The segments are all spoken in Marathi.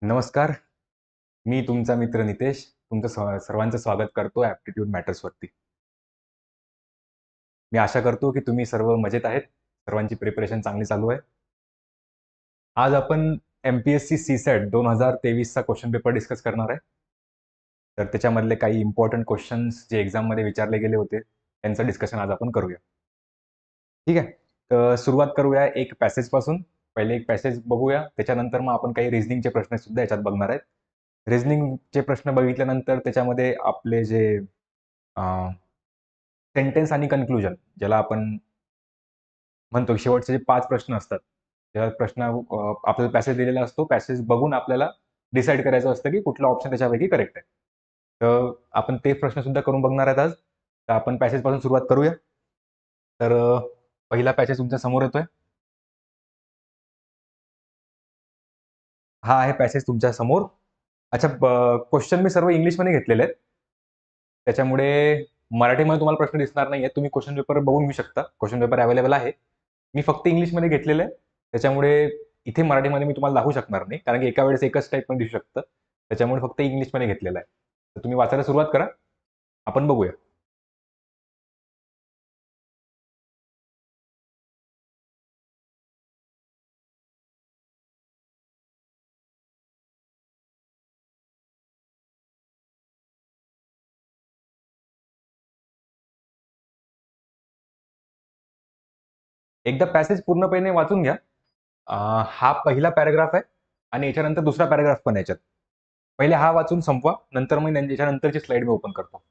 नमस्कार. मी तुमचा मित्र नितेश. तुमचं सर्वांचं स्वागत करतो ॲप्टिट्यूड मॅटर्सवरती. मी आशा करतो की तुम्ही सर्व मजेत आहेत. सर्वांची प्रिपरेशन चांगली चालू आहे. आज आपण एम-पी-एस-सी सी-सॅट 2023 चा क्वेश्चन पेपर डिस्कस करणार आहे. तर त्याच्यामधले काही इम्पोर्टंट क्वेश्चन्स जे एक्झाममध्ये विचारले गेले होते, त्यांचं डिस्कशन आज आपण करूया. ठीक आहे? तर सुरुवात करूया एक पॅसेजपासून. पहिले एक पॅसेज बघूया. त्याच्यानंतर मग आपण काही रिझनिंगचे प्रश्न सुद्धा याच्यात बघणार आहेत. रिझनिंगचे प्रश्न बघितल्यानंतर त्याच्यामध्ये आपले जे सेंटेन्स आणि कन्क्लुजन ज्याला आपण म्हणतो शेवटचे जे 5 प्रश्न असतात. त्या प्रश्न आपल्याला पॅसेज दिलेला असतो. पॅसेज बघून आपल्याला डिसाईड करायचं असतं की कुठला ऑप्शन त्याच्यापैकी करेक्ट आहे. तर आपण ते प्रश्न सुद्धा करून बघणार आहेत आज. तर आपण पॅसेजपासून सुरुवात करूया. तर पहिला पॅसेज तुमच्या समोर येतोय. हा आहे पॅसेज तुमच्या समोर. अच्छा, क्वेश्चन मी सर्व इंग्लिशमध्ये घेतलेले आहेत. त्याच्यामुळे मराठीमध्ये तुम्हाला प्रश्न दिसणार नाहीये. तुम्ही क्वेश्चन पेपर बघून घेऊ शकता. क्वेश्चन पेपर अवेलेबल आहे. मी फक्त इंग्लिशमध्ये घेतलेलं आहे. त्याच्यामुळे इथे मराठीमध्ये मी तुम्हाला दाखवू शकणार नाही. कारण की एका वेळेस एकच टाईपमध्ये दिसू शकतं. त्याच्यामुळे फक्त इंग्लिशमध्ये घेतलेलं आहे. तर तुम्ही वाचायला सुरुवात करा. आपण बघूया. एकदा पॅसेज पूर्णपणे वाचून घ्या. हा पहिला पॅराग्राफ आहे आणि याच्यानंतर दुसरा पॅराग्राफ पण याच्यात. पहिले हा वाचून संपवा. नंतर मग याच्यानंतरची स्लाईड मी ओपन करतो.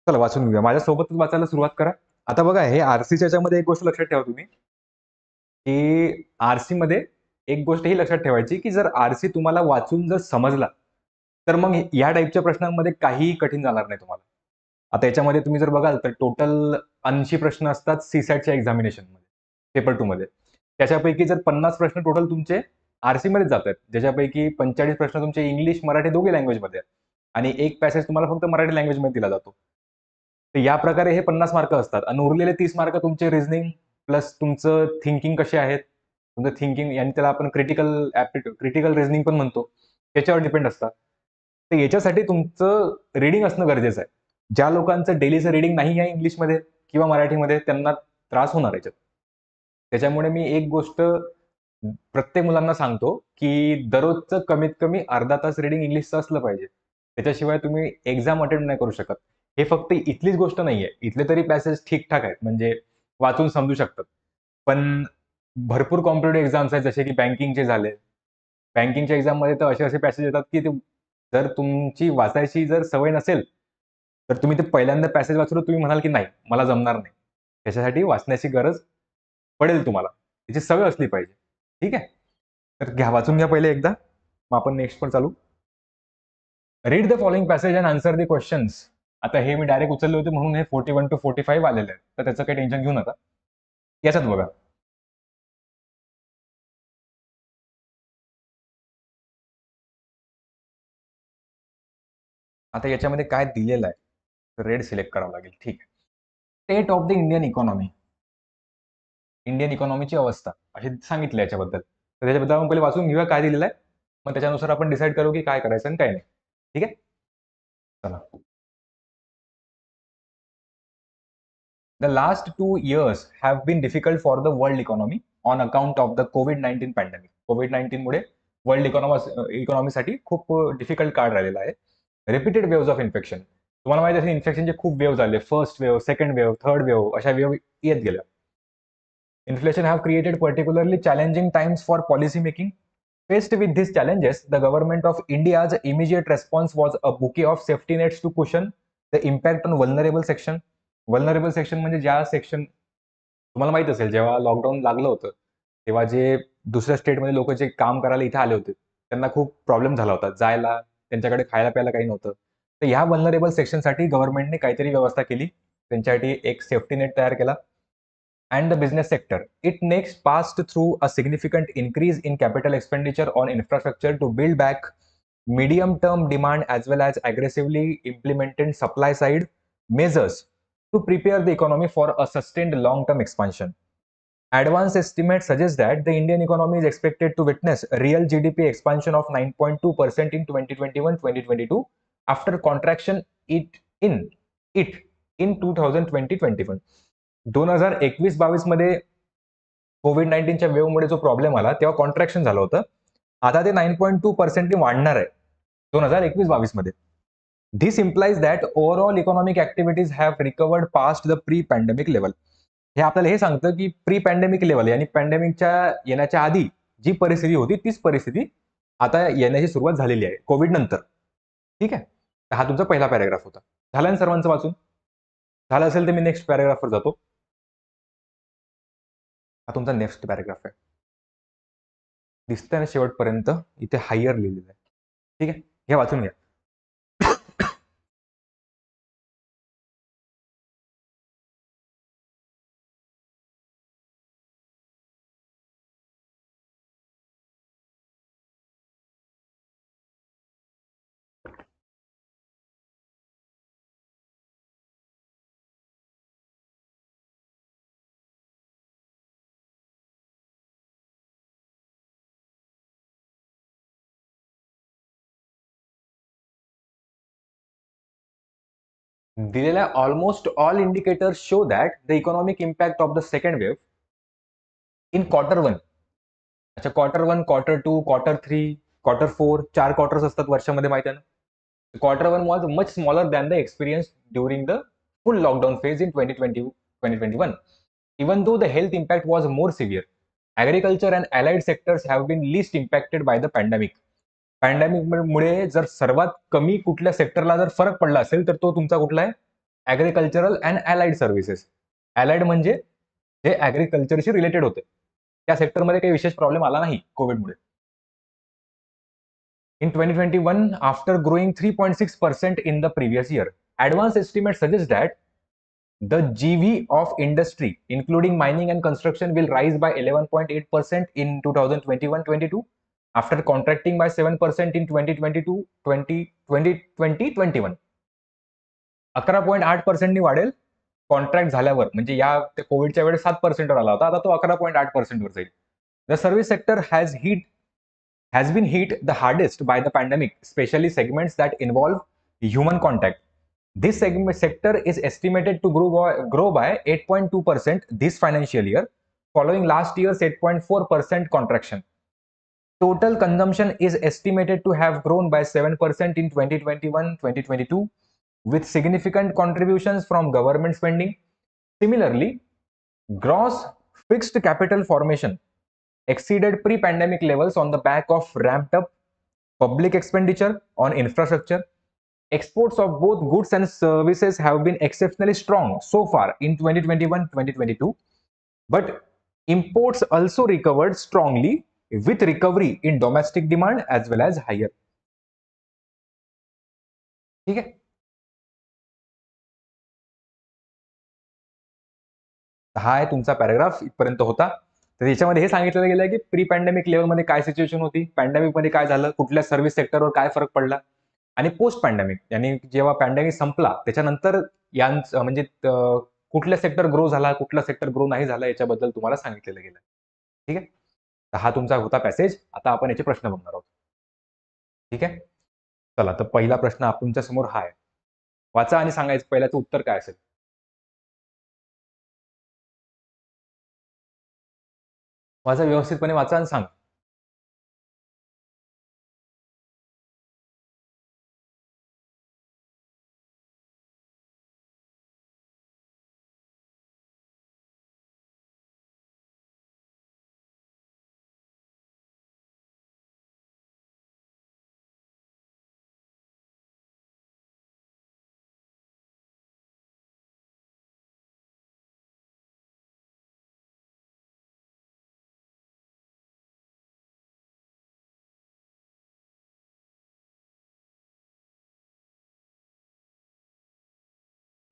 चला वाचून घेऊया. माझ्यासोबतच वाचायला सुरुवात करा. आता बघा, हे आरसीच्या याच्यामध्ये एक गोष्ट लक्षात ठेवा तुम्ही, की आरसीमध्ये एक गोष्ट ही लक्षात ठेवायची, की जर आरसी तुम्हाला वाचून जर समजला, तर मग या टाइपच्या प्रश्नांमध्ये काहीही कठीण जाणार नाही तुम्हाला. आता याच्यामध्ये तुम्ही जर बघाल तर टोटल 80 प्रश्न असतात सी-सॅटच्या एक्झामिनेशनमध्ये, पेपर 2 मध्ये. त्याच्यापैकी जर 50 प्रश्न टोटल तुमचे आरसीमध्येच जातात. ज्याच्यापैकी 45 प्रश्न तुमचे इंग्लिश, मराठी दोघी लँग्वेजमध्ये आहेत आणि एक पॅसेज तुम्हाला फक्त मराठी लँग्वेजमध्ये दिला जातो. तर या प्रकारे हे 50 मार्क असतात आणि उरलेले 30 मार्क तुमचे रिझनिंग प्लस तुमचं थिंकिंग कसे आहेत, तुमचं थिंकिंग आणि त्याला आपण क्रिटिकल रिझनिंग पण म्हणतो, त्याच्यावर डिपेंड असतात. तर याच्यासाठी तुमचं रीडिंग असणं गरजेचं आहे. ज्या लोकांचं डेलीचं रीडिंग नाही आहे इंग्लिशमध्ये किंवा मराठीमध्ये त्यांना त्रास होणार याच्यात. त्याच्यामुळे मी एक गोष्ट प्रत्येक मुलांना सांगतो, की दररोजचं कमीत कमी अर्धा तास रीडिंग इंग्लिशचं असलं पाहिजे. त्याच्याशिवाय तुम्ही एक्झाम अटेंड नाही करू शकत. हे फक्त इथलीच गोष्ट नाहीये. इथले तरी पॅसेज ठीक-ठाक आहेत. म्हणजे वाचून समजू शकतात. पण भरपूर कॉम्पिटिटिव्ह एक्झाम्स आहेत जसे की बँकिंगचे झाले. बँकिंगच्या एक्झाममध्ये तर असे-असे पॅसेज येतात, की ते जर तुमची वाचायची जर सवय नसेल, तर तुम्ही ते पहिल्यांदा पॅसेज वाचलं तुम्ही म्हणाल, की नाही मला जमणार नाही. त्याच्यासाठी वाचण्याची गरज पडेल तुम्हाला. त्याची सवय असली पाहिजे. ठीक आहे? तर वाचून घ्या पहिले एकदा. मग आपण नेक्स्ट पण चालू. Read the following passage and answer the questions. आता हे मी डायरेक्ट उचलले होते म्हणून हे 41 to 45 आलेले आहेत. तर त्याचं काही टेन्शन घेऊ नका. याच्यात बघा. आता याच्यामध्ये काय दिलेलं आहे? रेड सिलेक्ट करावं लागेल. ठीक आहे. State of the Indian economy. Indian इकॉनॉमीची अवस्था अशी सांगितलं याच्याबद्दल. तर त्याच्याबद्दल आपण पहिले वाचून घेऊया काय दिलेलं आहे. मग त्याच्यानुसार आपण डिसाईड करू की काय करायचं आणि काय नाही. ठीक आहे? चला. The last 2 years have been difficult for the world economy on account of the COVID-19 pandemic. COVID-19 मुळे वर्ल्ड इकॉनॉमीसाठी खूप डिफिकल्ट काळ राहिलेला आहे. Repeated waves of infection. तुम्हाला माहिती असेल इन्फेक्शनचे खूप वेव्ह झाले. First wave, second wave, third wave अशा वेव्ह येत गेल्या. Inflation have created particularly challenging times for policy making. Faced with these challenges, the government of India's immediate response was a bouquet of safety nets to cushion the impact on vulnerable section. Vulnerable section म्हणजे ज्या सेक्शन तुम्हाला माहित असेल जेव्हा लॉकडाऊन लागलं होतं, तेव्हा जे दुसऱ्या स्टेटमध्ये लोक जे काम करायला इथे आले होते, त्यांना खूप प्रॉब्लेम झाला होता. जायला, त्यांच्याकडे खायला-प्यायला काही नव्हतं. तर ह्या व्हल्नरेबल सेक्शनसाठी गव्हर्नमेंटने काहीतरी व्यवस्था केली. त्यांच्यासाठी एक सेफ्टी नेट तयार केला. and the business sector. It next passed through a significant increase in capital expenditure on infrastructure to build back medium-term demand as well as aggressively implemented supply-side measures to prepare the economy for a sustained long-term expansion. Advanced estimates suggest that the Indian economy is expected to witness a real GDP expansion of 9.2% in 2021-2022 after contraction in it in 2020-21. 2021-22 मध्ये कोविड-19च्या वेव्हमुळे जो प्रॉब्लेम आला तेव्हा कॉन्ट्रॅक्शन झालं होतं. आता ते 9.2% वाढणार आहे 2021-22 मध्ये. This implies that overall economic activities have recovered past the pre-pandemic level. हे आपल्याला हे सांगतं की प्री पॅन्डेमिक लेवल yani पॅन्डेमिकच्या येण्याच्या आधी जी परिस्थिती होती तीच परिस्थिती आता येण्याची सुरुवात झालेली आहे कोविड नंतर. ठीक आहे. हा तुमचा पहिला पॅराग्राफ होता. झालं ना सर्वांचं वाचून? झालं असेल तर मी नेक्स्ट पॅराग्राफवर जातो. हा तुमचा नेक्स्ट पॅराग्राफ आहे. दिसतंय ना शेवटपर्यंत? इथे हायर लिहिलेलं आहे. ठीक आहे. हे वाचून घ्या. दिलेल्या almost all indicators show that the economic impact of the second wave in quarter 1. अच्छा, Q1, Q2, Q3, Q4 4 quarters असतात वर्षामध्ये माहिती आहे ना. Q1 was much smaller than the experience during the full lockdown phase in 2020-2021. Even though the health impact was more severe, agriculture and allied sectors have been least impacted by the pandemic. पॅन्डेमिकमुळे जर सर्वात कमी कुठल्या सेक्टरला जर फरक पडला असेल तर तो तुमचा कुठला आहे? Agricultural and allied services. Allied म्हणजे जे ॲग्रिकल्चरशी रिलेटेड होते. त्या सेक्टरमध्ये काही विशेष प्रॉब्लेम आला नाही कोविडमुळे. In 2021, after growing 3.6% in the previous year, advanced estimates suggest that the GV of industry, including mining and construction, will rise by 11.8% in 2021-22 after contracting by 7% in 2020-21. 11.8% नी वाढेल कॉन्ट्रॅक्ट झाल्यावर, म्हणजे या कोविडच्या वेळेस 7% वर आला होता, आता तो 11.8% वर जाईल. The service sector has been hit the hardest by the pandemic, especially segments that involve human contact. This sector is estimated to grow by 8.2% this financial year, following last year's 8.4% contraction. Total consumption is estimated to have grown by 7% in 2021-2022, with significant contributions from government spending. Similarly, gross fixed capital formation exceeded pre-pandemic levels on the back of ramped up public expenditure on infrastructure. Exports of both goods and services have been exceptionally strong so far in 2021-2022, but imports also recovered strongly with recovery in domestic demand as well as higher. ठीक आहे. हा आहे तुमचा पॅराग्राफ इथपर्यंत होता. तर याच्यामध्ये हे सांगितलं गेलं की प्री पॅन्डेमिक लेवलमध्ये काय सिच्युएशन होती, पॅन्डेमिकमध्ये काय झालं, कुठल्या सर्व्हिस सेक्टरवर काय फरक पडला, आणि पोस्ट पॅन्डेमिक yani जेव्हा पॅन्डेमिक संपला त्याच्यानंतर यांचं म्हणजे कुठला सेक्टर ग्रो झाला, कुठला सेक्टर ग्रो नाही झाला याच्याबद्दल तुम्हाला सांगितलेलं गेलं. ठीक आहे. तर हा तुमचा होता पॅसेज. आता आपण याचे प्रश्न बघणार आहोत. ठीक आहे. चला, तर पहिला प्रश्न तुमच्या समोर हा आहे. वाचा आणि सांगायचं पहिल्याचं उत्तर काय असेल. वाचा, व्यवस्थितपणे वाचा आणि सांगा.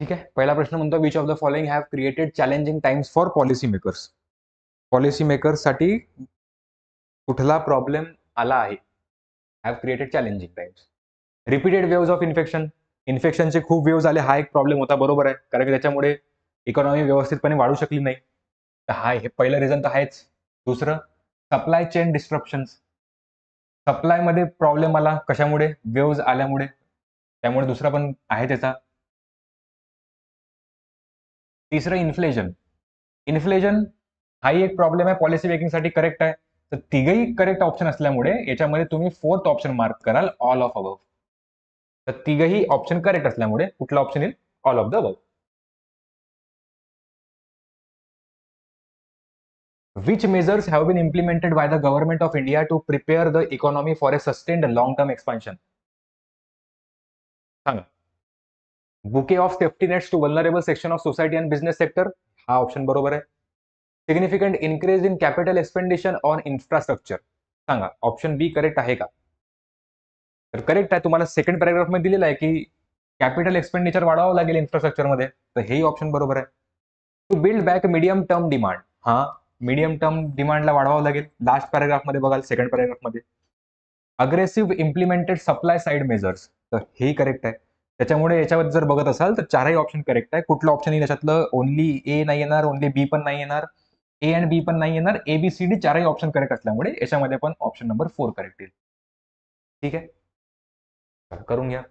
ठीक आहे. पहिला प्रश्न म्हणतो which of the following have created challenging times for policy makers. Policy मेकर्ससाठी कुठला प्रॉब्लेम आला आहे? Have created challenging times. Repeated waves of infection. इन्फेक्शनचे खूप वेव्स आले, हा एक प्रॉब्लेम होता, बरोबर आहे, कारण की त्याच्यामुळे इकॉनॉमी व्यवस्थितपणे वाढू शकली नाही. तर हा हे पहिलं रिझन तर आहेच. दुसरं, सप्लाय चेन डिस्ट्रप्शन्स. सप्लायमध्ये प्रॉब्लेम आला, कशामुळे? वेव्स आल्यामुळे. त्यामुळे दुसरा पण आहे त्याचा. तिसरं, इन्फ्लेशन. इन्फ्लेशन हाही एक प्रॉब्लेम आहे पॉलिसी मेकिंगसाठी, करेक्ट आहे. तर तिघही करेक्ट ऑप्शन असल्यामुळे याच्यामध्ये तुम्ही फोर्थ ऑप्शन मार्क कराल, ऑल ऑफ अबव. तर तिघही ऑप्शन करेक्ट असल्यामुळे कुठला ऑप्शन येईल? All of the above. Which measures have been implemented by the government of India to prepare the economy for a sustained long-term expansion? सांगा. Bouquet of safety nets to vulnerable section of society and business sector, हा ऑप्शन बरोबर आहे. Significant increase in capital expenditure on infrastructure, सांगा ऑप्शन बी करेक्ट आहे का? तर करेक्ट आहे. तुम्हाला सेकंड पॅराग्राफ मध्ये दिलेलं आहे की कॅपिटल एक्सपेंडिचर वाढवावं लागेल इन्फ्रास्ट्रक्चरमध्ये, तर हेही ऑप्शन बरोबर आहे. To build back medium term demand, हा मीडियम टर्म डिमांडला वाढवावं लागेल. लास्ट पॅराग्राफमध्ये बघाल, सेकंड पॅराग्राफमध्ये. Aggressive implemented supply side measures, तर हेही करेक्ट आहे. त्याच्यामुळे याच्यावर जर बघत असाल तर चारही ऑप्शन करेक्ट आहे. कुठलं ऑप्शन येईल याच्यातलं? ओनली ए नाही येणार, ओनली बी पण नाही येणार, ए अँड बी पण नाही येणार, ए बी सी डी चारही ऑप्शन करेक्ट असल्यामुळे याच्यामध्ये पण ऑप्शन नंबर 4 करेक्ट येईल. ठीक आहे, करून घ्या.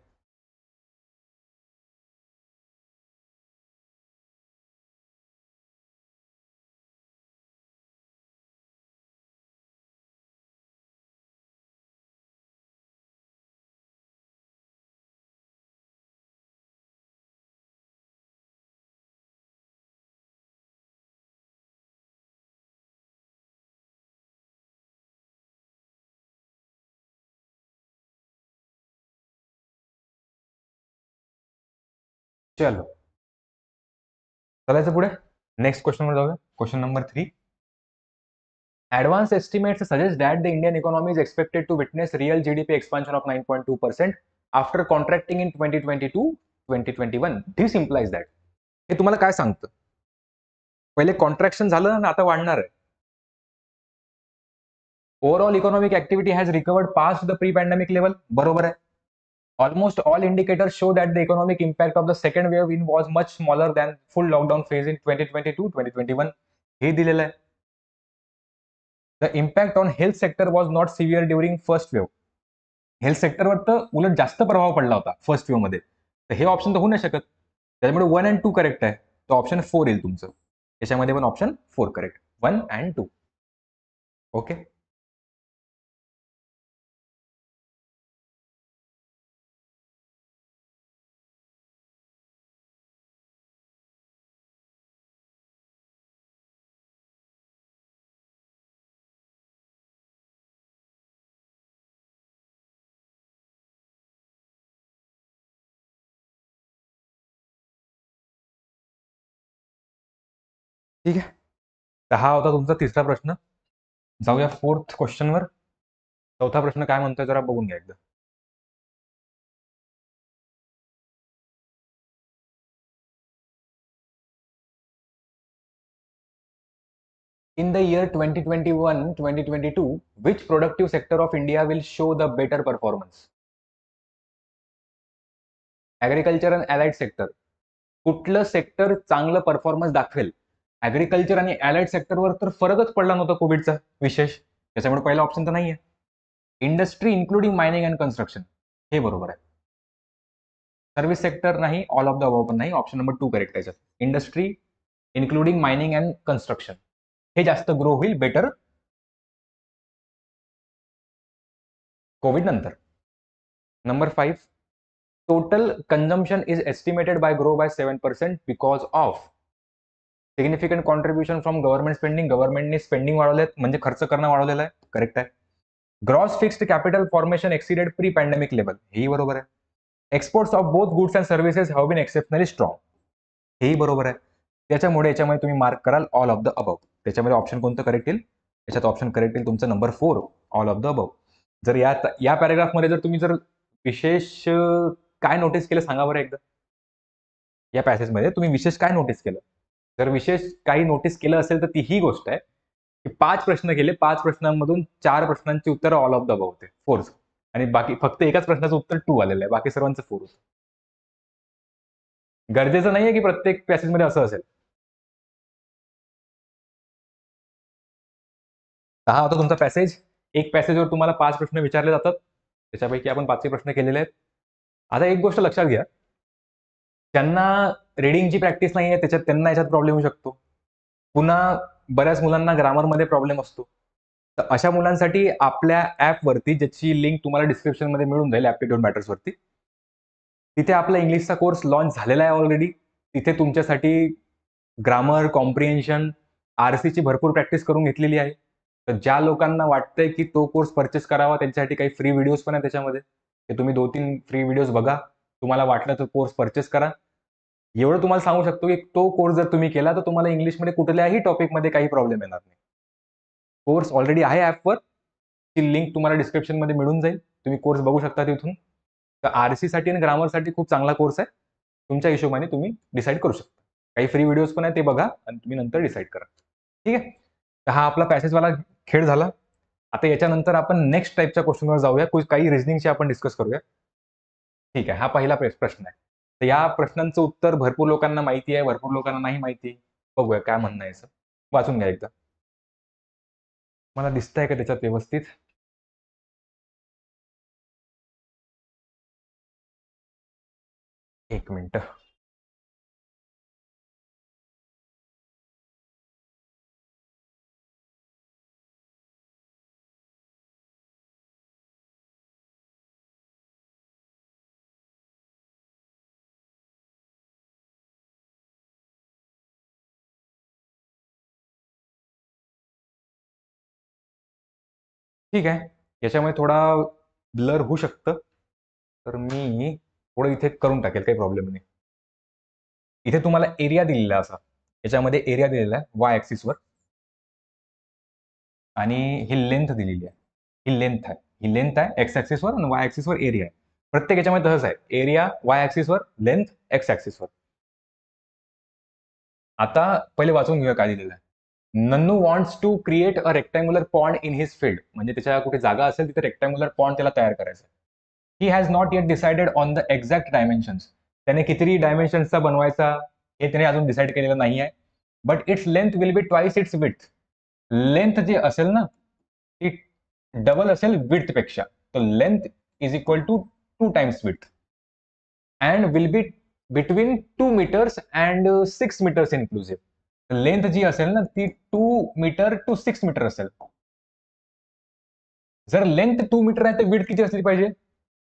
चलो, चलायचं पुढे. नेक्स्ट क्वेश्चनवर जाऊया. Question number 3. Advanced estimates suggest that the Indian economy is expected to witness real GDP expansion of 9.2% after contracting in 2022-2021. This implies that. हे तुम्हाला काय सांगतं? पहिले कॉन्ट्रॅक्शन झालं ना, आता वाढणार आहे. Overall economic activity has recovered past the pre pandemic level, बरोबर आहे. Almost all indicators show that the economic impact of the second wave in was much smaller than full lockdown phase in 2022-2021. हे दिलेलं आहे. The impact on health sector was not severe during first wave. Health सेक्टरवर तर उलट जास्त प्रभाव पडला होता फर्स्ट वेव्ह मध्ये. तर हे ऑप्शन तर होऊ नाही शकत. त्याच्यामुळे 1 आणि 2 करेक्ट आहे. तो ऑप्शन 4 येईल तुमचं. याच्यामध्ये पण ऑप्शन 4 करेक्ट, 1 आणि 2. ओके. ठीक आहे. तर हा होता तुमचा तिसरा प्रश्न. जाऊया फोर्थ क्वेश्चनवर. चौथा प्रश्न काय म्हणतोय जरा बघून घ्या एकदा. In the year 2021-2022, which productive sector of India will show the better performance? Agriculture आणि अलाइड सेक्टर. कुठलं सेक्टर चांगलं परफॉर्मन्स दाखवेल? ऍग्रिकल्चर आणि अलाइड सेक्टरवर तर फरकच पडला नव्हता कोविडचा विशेष, त्याच्यामुळे पहिला ऑप्शन तर नाहीये. Industry including mining and construction, हे बरोबर आहे. सर्व्हिस सेक्टर नाही, ऑल ऑफ द अबव पण नाही, ऑप्शन नंबर 2 करेक्ट त्याच्यात. Industry including mining and construction हे जास्त ग्रो होईल बेटर कोविड नंतर. Number 5. Total consumption is estimated by grow by 7% because of significant contribution from government spending. गव्हर्नमेंटने स्पेंडिंग वाढवलेत म्हणजे खर्च करणं वाढवलेलं आहे, करेक्ट आहे. Gross fixed capital formation exceeded pre pandemic level, हेही बरोबर आहे. Exports of both goods and services have been exceptionally strong, हेही बरोबर आहे. त्याच्यामुळे याच्यामध्ये तुम्ही मार्क कराल ऑल ऑफ द अबव. त्याच्यामध्ये ऑप्शन कोणतं करेक्ट येईल? याच्यात ऑप्शन करेक्ट येईल तुमचं number 4, all of the above. जर या पॅराग्राफमध्ये जर तुम्ही जर विशेष काय नोटीस केलं सांगा बरं एकदा. या पॅसेजमध्ये तुम्ही विशेष काय नोटीस केलं? जर विशेष काही नोटीस केलं असेल तर ती ही गोष्ट आहे की 5 प्रश्न केले, 5 प्रश्नांमधून 4 प्रश्नांची उत्तर ऑल ऑफ द अबव्ह होते, 4 आणि बाकी फक्त एकाच प्रश्नाचं उत्तर 2 आलेलं आहे. बाकी सर्वांचं 4 होतं. गरजेचं नाहीये की प्रत्येक पॅसेजमध्ये असं असेल. हा होता तुमचा पॅसेज. एक पॅसेजवर तुम्हाला 5 प्रश्न विचारले जातात. त्याच्यापैकी आपण 5 प्रश्न केलेले आहेत. आता एक गोष्ट लक्षात घ्या. त्यांना रीडिंगची प्रॅक्टिस नाहीये, त्यांना याच्यात प्रॉब्लेम येऊ शकतो. पुन्हा बऱ्याच मुलांना ग्रामरमध्ये प्रॉब्लेम असतो. तर अशा मुलांसाठी आपल्या ॲपवरती, ज्याची लिंक तुम्हाला डिस्क्रिप्शनमध्ये मिळून जाईल ॲप्टिट्यूड मॅटर्सवरती, तिथे आपला इंग्लिशचा कोर्स लॉन्च झालेला आहे ऑलरेडी. तिथे तुमच्यासाठी ग्रामर, कॉम्प्रिहेन्शन, आरसीची भरपूर प्रॅक्टिस करून घेतलेली आहे. तर ज्या लोकांना वाटतंय की तो कोर्स परचेस करावा, त्यांच्यासाठी काही फ्री व्हिडिओज पण आहेत त्याच्यामध्ये. ते तुम्ही 2-3 फ्री व्हिडिओज बघा. तुम्हाला वाटलं तर कोर्स परचेस करा. एवढं तुम्हाला सांगू शकतो की तो कोर्स जर तुम्ही केला तर तुम्हाला इंग्लिशमध्ये कुठल्याही टॉपिकमध्ये काही प्रॉब्लेम येणार नाही. कोर्स ऑलरेडी आहे ॲपवर. ती लिंक तुम्हाला डिस्क्रिप्शनमध्ये मिळून जाईल. तुम्ही कोर्स बघू शकता तिथून. तर आरसीसाठी आणि ग्रामरसाठी खूप चांगला कोर्स आहे. तुमच्या हिशोबाने तुम्ही डिसाईड करू शकता. काही फ्री व्हिडिओज पण आहेत, ते बघा आणि तुम्ही नंतर डिसाईड करा. ठीक आहे? तर हा आपला पॅसेजवाला खेळ झाला. आता याच्यानंतर आपण नेक्स्ट टाईपच्या क्वेश्चनवर जाऊया. काही रिझनिंगचे आपण डिस्कस करूया. ठीक आहे. हा पहिला प्रश्न आहे. तर या प्रश्नांचं उत्तर भरपूर लोकांना माहिती आहे, भरपूर लोकांना नाही माहिती. बघूया काय म्हणणं आहे याचं. वाचून घ्या एकदा. मला दिसतंय का त्याच्यात व्यवस्थित? एक मिनिट. ठीक आहे. याच्यामध्ये थोडा ब्लर होऊ शकतं. तर मी थोडं इथे करून टाकेल, काही प्रॉब्लेम नाही. इथे तुम्हाला एरिया दिलेला आहे असा. याच्यामध्ये एरिया दिलेला आहे वाय ॲक्सिसवर आणि ही लेंथ दिलेली आहे. ही लेंथ आहे. ही लेंथ आहे एक्स ॲक्सिसवर आणि वाय ॲक्सिसवर एरिया आहे. प्रत्येक याच्यामध्ये तसंच आहे. एरिया वाय ॲक्सिसवर, लेंथ एक्स ॲक्सिसवर. आता पहिले वाचून घेऊया काय दिलेलं आहे. Nannu wants to create a rectangular pond in his field. म्हणजे त्याच्या कुठे जागा असेल तिथे रेक्टँग्युलर पॉन्ड त्याला तयार करायचा आहे. He has not eight decided on the exact dimensions. त्याने किती डायमेन्शन्सचा बनवायचा हे त्याने अजून डिसाईड केलेलं नाही आहे. But its length will be twice its width. Length जी असेल ना ती डबल असेल विड्थ पेक्षा. तर length is equal to 2 times width and will be between 2 metres and 6 metres inclusive. Length जी असेल ना ती 2 मीटर टू 6 मीटर असेल. जर लेंथ 2 मीटर आहे तर विड्थ किती असली पाहिजे?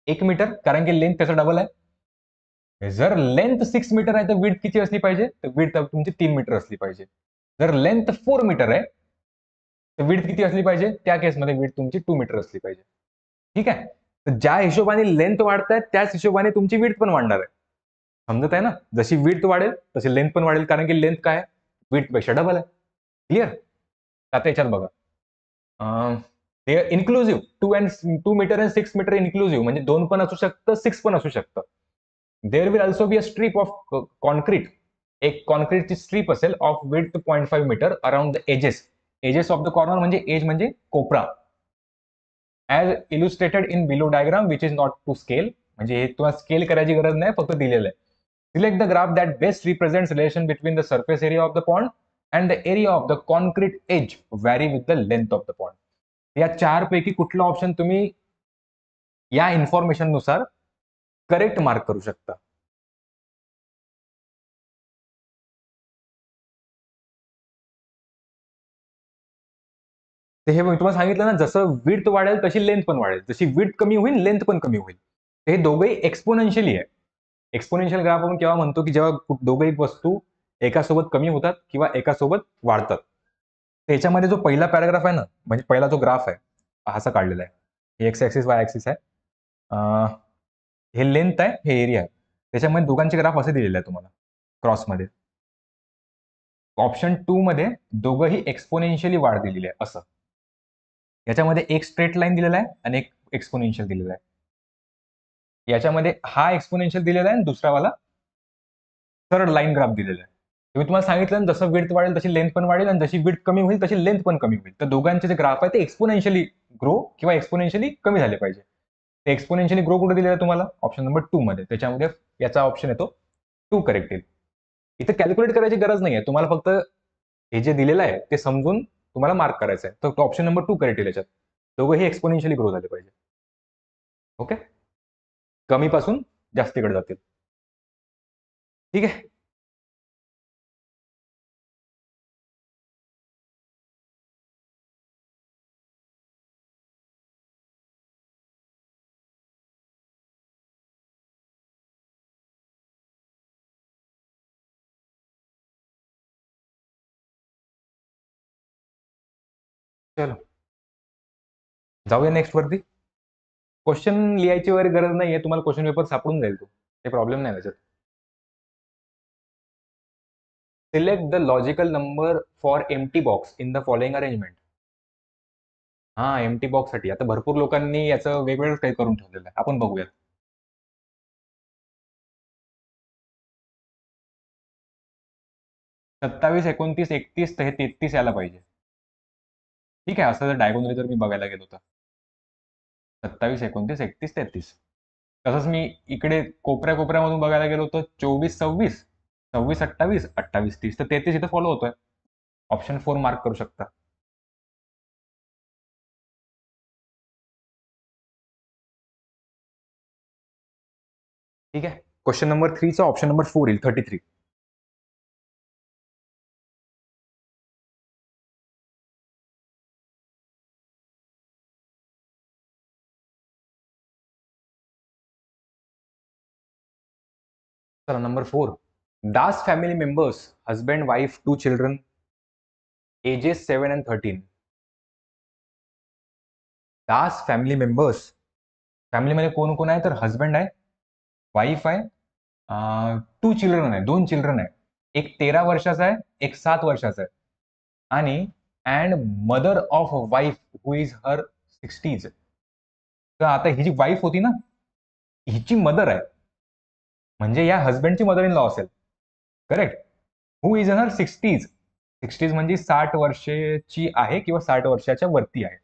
1 मीटर, कारण की लेंथ त्याचा डबल आहे. जर लेंथ 6 मीटर आहे तर विड्थ किती असली पाहिजे? तर विड्थ तुमची 3 मीटर असली पाहिजे. जर लेंथ 4 मीटर आहे तर विड्थ किती असली पाहिजे? त्या केसमध्ये विड्थ तुमची 2 मीटर असली पाहिजे. ठीक आहे? तर ज्या हिशोबाने लेंथ वाढताय त्याच हिशोबाने तुमची विड्थ पण वाढणार आहे. समजत आहे ना? जशी विड्थ वाढेल तशी लेंथ पण वाढेल, कारण की लेंथ काय विड्थ पेक्षा डबल आहे. क्लिअर? आता याच्यात बघा. हे इन्क्लुझिव्ह 2 मीटर आणि 6 मीटर इन्क्लुझिव्ह, म्हणजे 2 पण असू शकतं, 6 पण असू शकतं. There will also be a strip of concrete. एक कॉन्क्रीटची स्ट्रीप असेल of width 0.5 metre around the edges. Edges of the corner म्हणजे एज म्हणजे कोपरा. As illustrated in below diagram which is not to scale. म्हणजे हे तुम्हाला स्केल करायची गरज नाही, फक्त दिलेलं आहे. Select the graph that best represents relation between the surface area of the pond and the area of the concrete edge vary with the length of the pond. या 4 पैकी कुठला ऑप्शन तुम्ही या इन्फॉर्मेशन नुसार करेक्ट मार्क करू शकता? ते हे मी तुम्हाला सांगितलं ना, जसं विड्थ वाढेल तशी लेंथ पण वाढेल. जशी विड्थ कमी होईल, लेंथ पण कमी होईल. हे दोघंही एक्सपोनेन्शियली आहे. एक्सपोनेन्शियल ग्राफ आपण केव्हा म्हणतो, की जेव्हा दोघंही वस्तू एकासोबत कमी होतात किंवा एकासोबत वाढतात. त्याच्यामध्ये जो पहिला पॅराग्राफ आहे ना, म्हणजे पहिला जो ग्राफ आहे, असा काढलेला आहे. हे एक्स ॲक्सिस, वाय ॲक्सिस आहे. हे लेंथ आहे, हे एरिया आहे. त्याच्यामध्ये दोघांचे ग्राफ असे दिलेले आहे तुम्हाला क्रॉसमध्ये. ऑप्शन 2 मध्ये दोघंही एक्सपोनेन्शियली वाढ दिलेली आहे असं. याच्यामध्ये एक स्ट्रेट लाईन दिलेला आहे आणि एक एक्सपोनेन्शियल दिलेला आहे. याच्यामध्ये हा एक्सपोनेन्शियल दिलेला आहे आणि दुसरावाला सरळ लाईन ग्राफ दिलेला आहे. मी तुम्हाला सांगितलं ना, जसं विड्थ वाढेल तशी लेंथ पण वाढेल आणि जशी विड्थ कमी होईल तशी लेंथ पण कमी होईल. तर दोघांचे जे ग्राफ आहे ते एक्सपोनेन्शियली ग्रो किंवा एक्सपोनेन्शियली कमी झाले पाहिजे. ते एक्सपोनेन्शियली ग्रो कुठे दिलेलं आहे तुम्हाला? ऑप्शन नंबर 2 मध्ये. त्याच्यामध्ये याचा ऑप्शन येतो 2 करेक्ट येईल. इथे कॅल्क्युलेट करायची गरज नाहीये. तुम्हाला फक्त हे जे दिलेलं आहे ते समजून तुम्हाला मार्क करायचं आहे. तर ऑप्शन नंबर 2 करेक्ट येईल याच्यात. दोघंही एक्सपोनेन्शियली ग्रो झाले पाहिजे. ओके, कमी पासून जास्तीकडे जातील. ठीक आहे. चलो जाऊया नेक्स्ट वरती. क्वेश्चन लिहायची वगैरे गरज नाहीये. तुम्हाला क्वेश्चन पेपर सापडून जाईल तो. काही प्रॉब्लेम नाही त्याच्यात. Select the logical number for empty box in the following arrangement. हा, एम्प्टी बॉक्स साठी आता भरपूर लोकांनी याचं वेगवेगळं काही करून ठेवलेलं आहे. आपण बघूयात. 27, 29, 31 तर हे 33 यायला पाहिजे. ठीक आहे, असं जर डायगोनली जर मी बघायला गेलो तर 27, 29, 31, 33. तसंच मी इकडे कोपऱ्या कोपऱ्यामधून बघायला गेलो तर 24, 26, 26, 28, 28, 30 तर 33 इथं फॉलो होतोय. ऑप्शन 4 मार्क करू शकता. ठीक आहे, क्वेश्चन नंबर 3 चा ऑप्शन नंबर 4 येईल 33. चला number 4. Das family members, husband, wife, 2 children, ages 7 and 13. Das family members, फॅमिलीमध्ये कोण कोण आहे? तर हस्बंड आहे, वाईफ आहे, 2 चिल्ड्रन आहे, 2 चिल्ड्रन आहे. एक 13 वर्षाचा आहे, एक 7 वर्षाचा आहे. आणि and mother of wife who is her 60s. तर आता ही जी वाईफ होती ना, हिची मदर आहे, म्हणजे या हस्बंडची मदर इन लॉ असेल. Correct. Who is in her 60s. 60s म्हणजे 60 वर्षाची आहे किंवा 60 वर्षाच्या वरती आहे.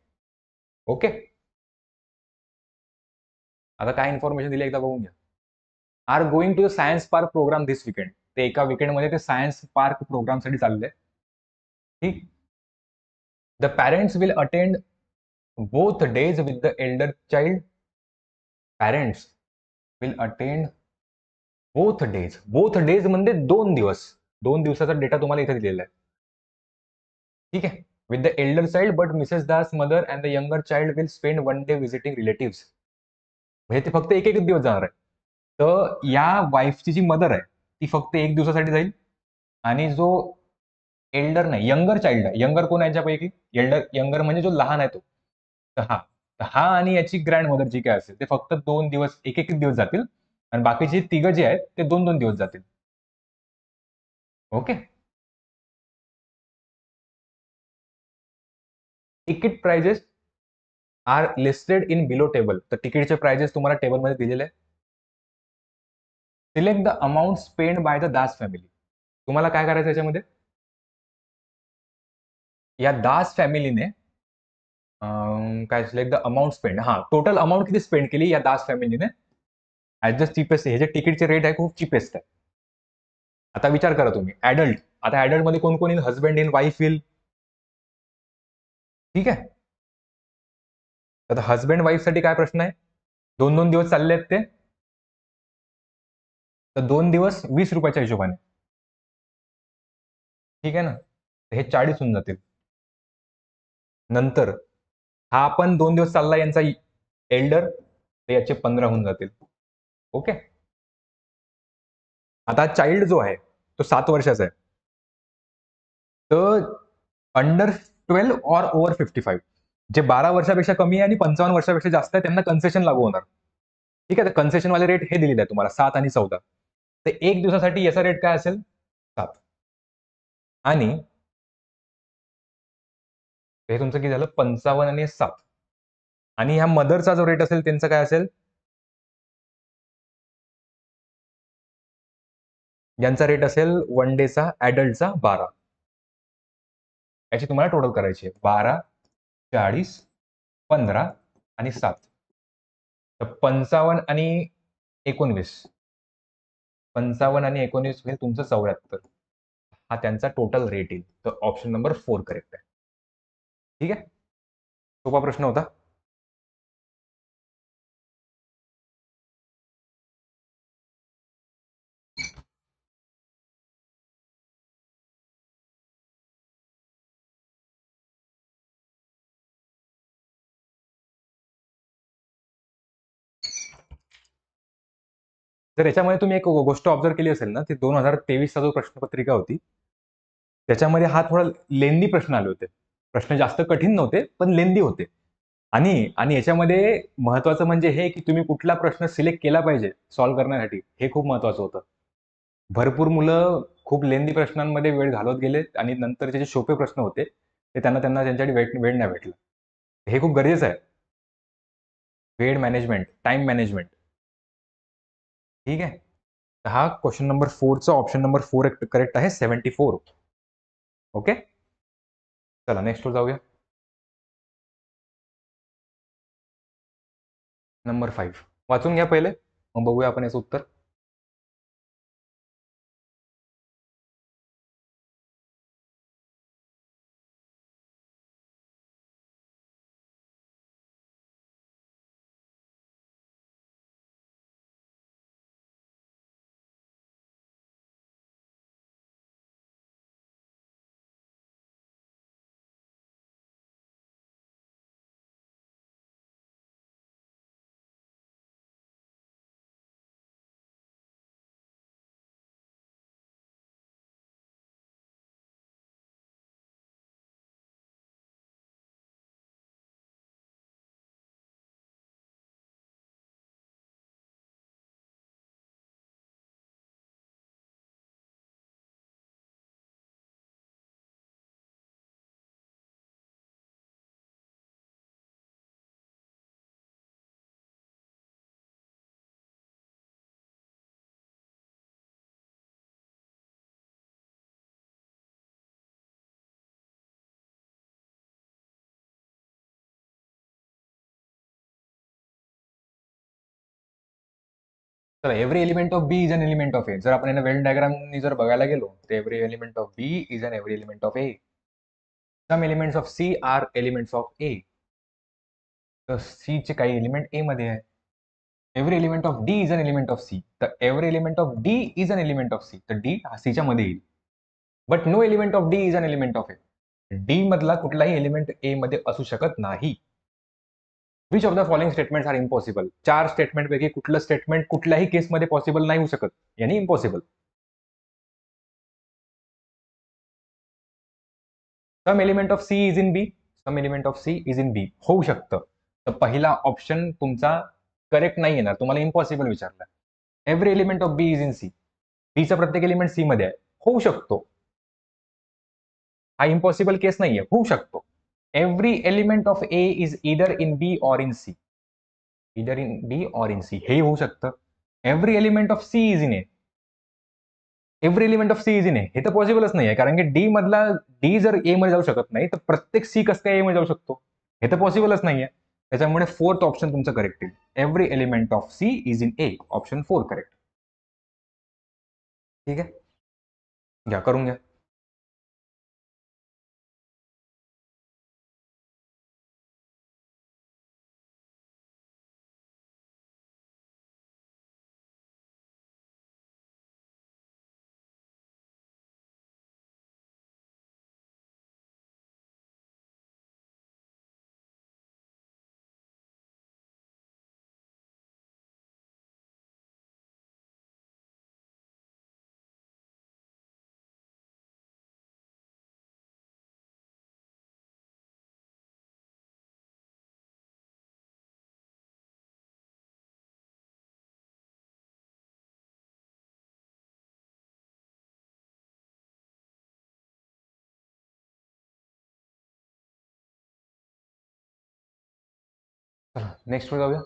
ओके, आता काय इन्फॉर्मेशन दिली एकदा बघून घ्या. Are going to the science park program this weekend. ते एका वीकेंडमध्ये ते सायन्स पार्क प्रोग्रामसाठी चालले. ठीक. The parents will attend both days with the elder child. Parents will attend both days. Both days म्हणजे 2 दिवस. 2 दिवसाचा डेटा तुम्हाला इथे दिलेला आहे. ठीक आहे. With the Elder child but Mrs Das mother and the younger child will spend 1 day visiting relatives. म्हणजे ते फक्त एक दिवस जाणार आहे. तर या वाईफची जी मदर आहे ती फक्त 1 दिवसासाठी जाईल. आणि जो एल्डर नाही, यंगर चाइल्ड आहे. यंगर कोण आहे याच्यापैकी? यंगर म्हणजे जो लहान आहे तो. तर हा आणि याची ग्रँड मदर जी काय असेल ते फक्त 2 दिवस, एक दिवस जातील. आणि बाकीचे तिघं जे आहेत ते 2-2 दिवस जातील. Okay. Ticket prices are listed in below table. तर तिकीटचे प्राइजेस तुम्हाला टेबलमध्ये दिलेले आहे. Select the amount spend by the Das family. तुम्हाला काय करायचं याच्यामध्ये? या दास फॅमिलीने काय सिलेक्ट द अमाऊंट स्पेंड. हा, टोटल अमाऊंट किती स्पेंड केली या दास फॅमिलीने ऍट द चीपेस्ट. हे जे तिकीटचे रेट आहे खूप चीपेस्ट आहे. आता विचार करा तुम्ही, ऍडल्ट. आता ऍडल्ट मध्ये कोण कोण येईल? हस्बंड येईल, वाईफ येईल. ठीक आहे. आता हस्बंड वाईफ साठी काय प्रश्न आहे? 2-2 दिवस चालले आहेत ते. तर 2 दिवस 20 रुपयाच्या हिशोबाने. ठीक आहे ना, हे 40 होऊन जातील. नंतर हा पण 2 दिवस चालला यांचा एल्डर, तर याचे 15 होऊन जातील. ओके. आता चाइल्ड जो आहे तो 7 वर्षाचा आहे. तर अंडर 12 और ओव्हर 55, जे 12 वर्षापेक्षा कमी आहे आणि 55 वर्षापेक्षा जास्त आहे त्यांना कन्सेशन लागू होणार. ठीक आहे. तर कन्सेशन वाले रेट हे दिलेले आहे तुम्हाला 7 आणि 14. तर 1 दिवसासाठी याचा रेट काय असेल? 7. आणि हे तुमचं किती झालं? 55 आणि 7. आणि ह्या मदरचा जो रेट असेल त्यांचा काय असेल? ज्यांचा रेट असेल 1 डेचा ॲडल्टचा 12. याची तुम्हाला टोटल करायची आहे. 12, 40, 15 आणि 7. तर 55 आणि 19. 55 आणि 19 म्हणजे तुमचं 74. हा त्यांचा टोटल रेट येईल. तर ऑप्शन नंबर 4 करेक्ट आहे. ठीक आहे? सोपा प्रश्न होता. तर याच्यामध्ये तुम्ही एक गोष्ट ऑब्झर्व केली असेल ना, ती 2023चा जो प्रश्नपत्रिका होती, त्याच्यामध्ये हा थोडा लेंदी प्रश्न आले होते. प्रश्न जास्त कठीण नव्हते, पण लेंदी होते. आणि आणि याच्यामध्ये महत्वाचं म्हणजे हे, की तुम्ही कुठला प्रश्न सिलेक्ट केला पाहिजे सॉल्व्ह करण्यासाठी, हे खूप महत्वाचं होतं. भरपूर मुलं खूप लेंदी प्रश्नांमध्ये वेळ घालवत गेले आणि नंतरचे जे सोपे प्रश्न होते, ते त्यांना त्यांच्यासाठी वेळ नाही भेटला. हे खूप गरजेचं आहे. वेळ मॅनेजमेंट, टाईम मॅनेजमेंट. ठीक आहे? तर हा क्वेश्चन नंबर 4चा ऑप्शन नंबर 4 करेक्ट आहे, 74. ओके? चला नेक्स्टवर जाऊया. नंबर 5. वाचून घ्या पहिले, मग बघूया आपण याचं उत्तर. तर every element of B is an element of A. जर आपण याला वेन डायग्रामनी जर बघायला गेलो, तर every element of B is an every element of A. Some elements of C are elements of A. तर सी चे काही एलिमेंट ए मध्ये आहे. Every element of D is an element of C. तर every element of D is an element of C. तर डी हा सीच्या मध्ये येईल. But no element of D is an element of A. D मधला कुठलाही एलिमेंट ए मध्ये असू शकत नाही. Which of the following statements are impossible. 4 statement पैकी कुठलं स्टेटमेंट कुठल्याही केसमध्ये पॉसिबल नाही होऊ शकत, यानी impossible. Some element of C is in B. Some element of C is in B होऊ शकतं. तर पहिला ऑप्शन तुमचा करेक्ट नाही येणार, तुम्हाला इम्पॉसिबल विचारलं. Every element of B is in C. बीचा प्रत्येक एलिमेंट सी मध्ये आहे, होऊ शकतो. हा इम्पॉसिबल केस नाहीये, होऊ शकतो. Every element of A is either in B or in C. Either in B or in C हे होऊ शकतं. Every element of C is in A. Every element of C is in A हे तर पॉसिबलच नाही आहे, कारण की डी मधला डी जर ए मध्ये जाऊ शकत नाही, तर प्रत्येक सी कसं काय ए मध्ये जाऊ शकतो, हे तर पॉसिबलच नाही आहे. त्याच्यामुळे 4th ऑप्शन तुमचं करेक्ट येईल. Every element of C is in A. Option 4 correct. ठीक आहे, घ्या करून घ्या. नेक्स्ट वर जाऊया.